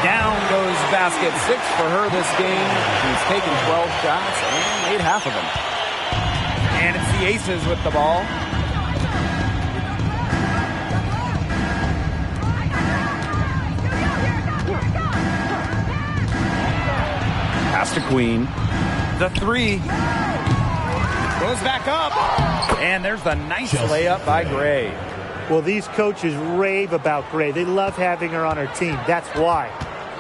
Speaker 11: Down goes basket. 6 for her this game. She's taken 12 shots and made half of them. And it's the Aces with the ball. Pass to Queen. The three. Goes back up. And there's the nice layup by Gray.
Speaker 13: Well, these coaches rave about Gray. They love having her on her team. That's why.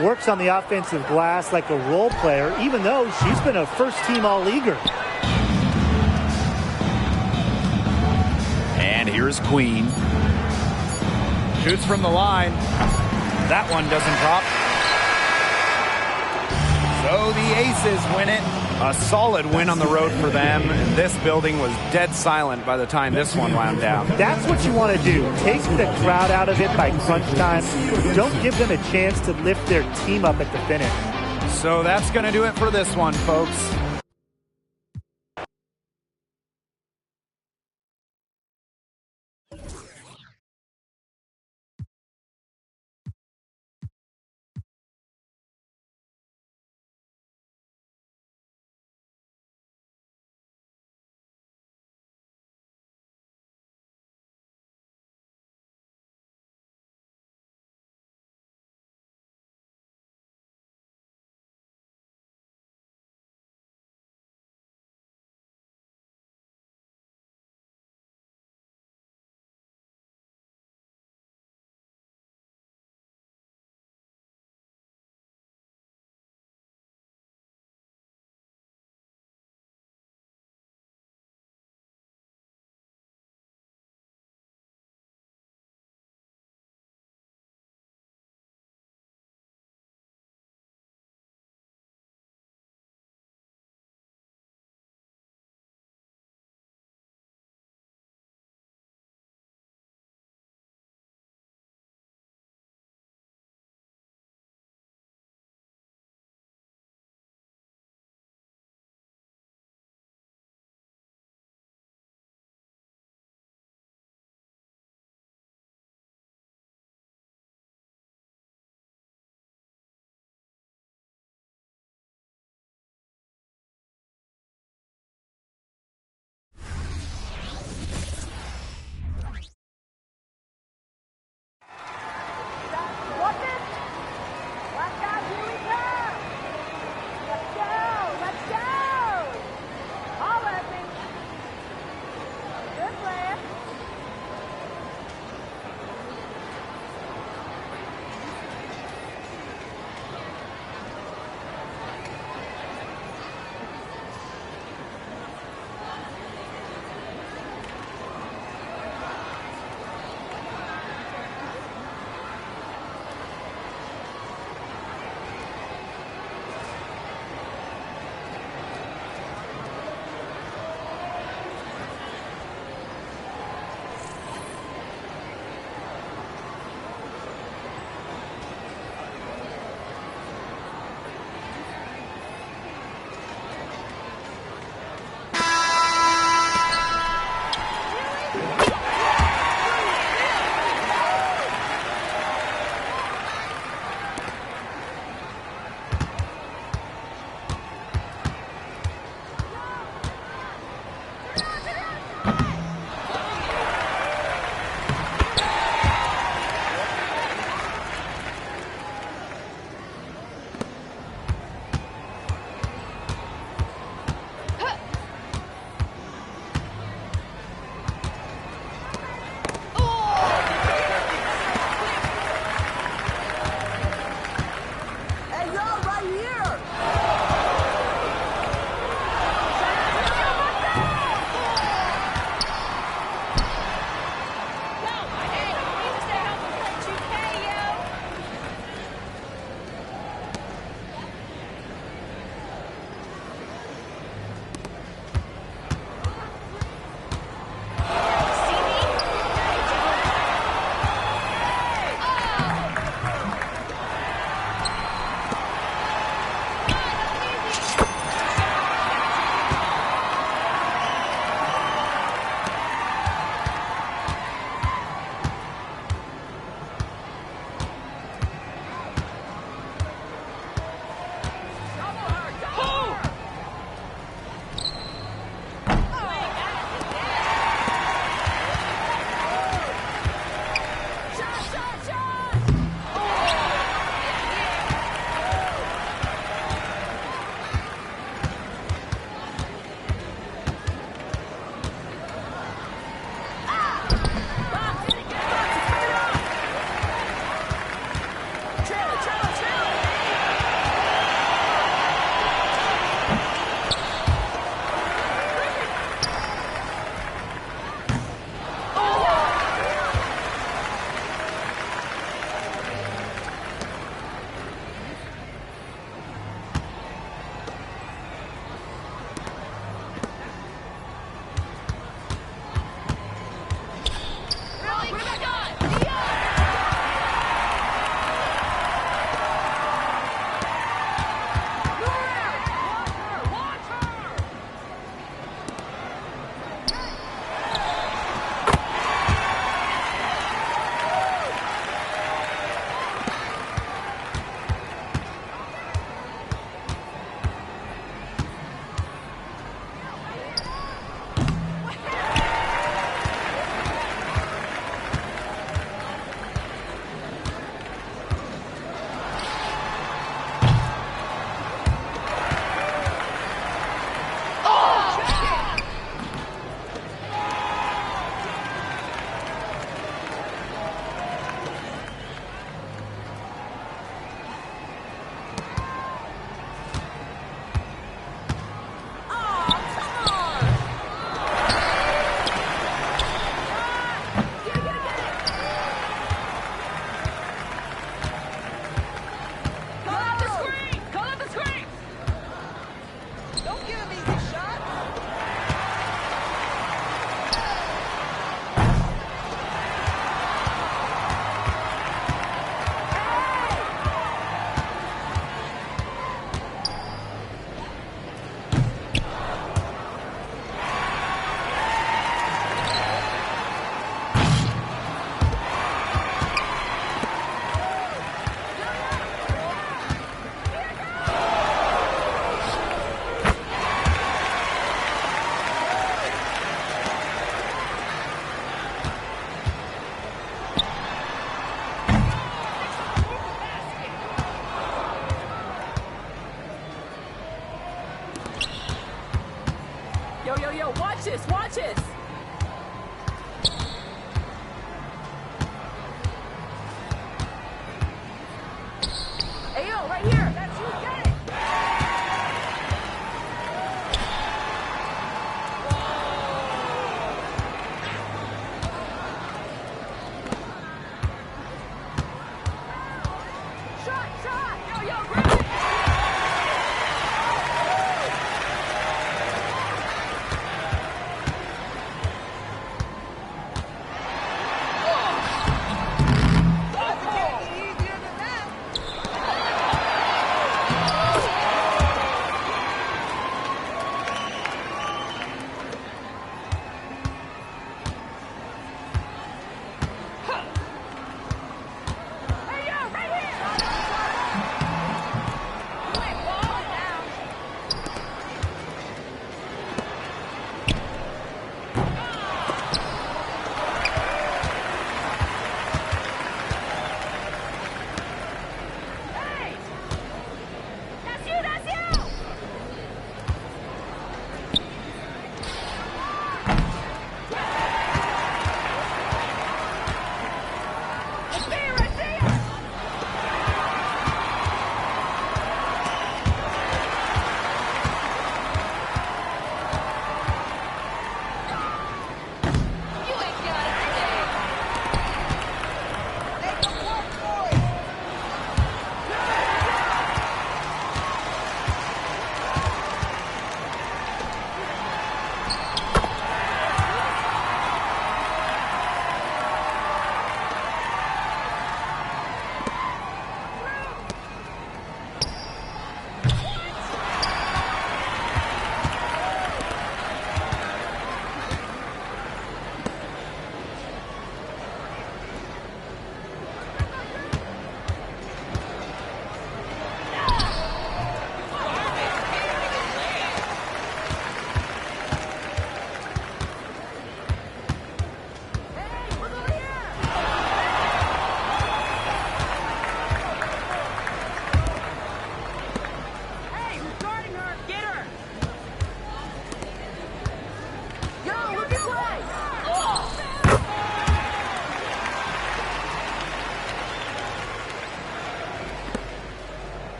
Speaker 13: Works on the offensive glass like a role player, even though she's been a first-team All-Leaguer.
Speaker 11: And here's Queen. Shoots from the line. That one doesn't drop. So So the Aces win it. A solid win on the road for them. This building was dead silent by the time this one wound down.
Speaker 13: That's what you want to do. Take the crowd out of it by crunch time. Don't give them a chance to lift their team up at the finish.
Speaker 11: So that's going to do it for this one, folks.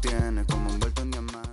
Speaker 15: tienes como envuelto en diamantes.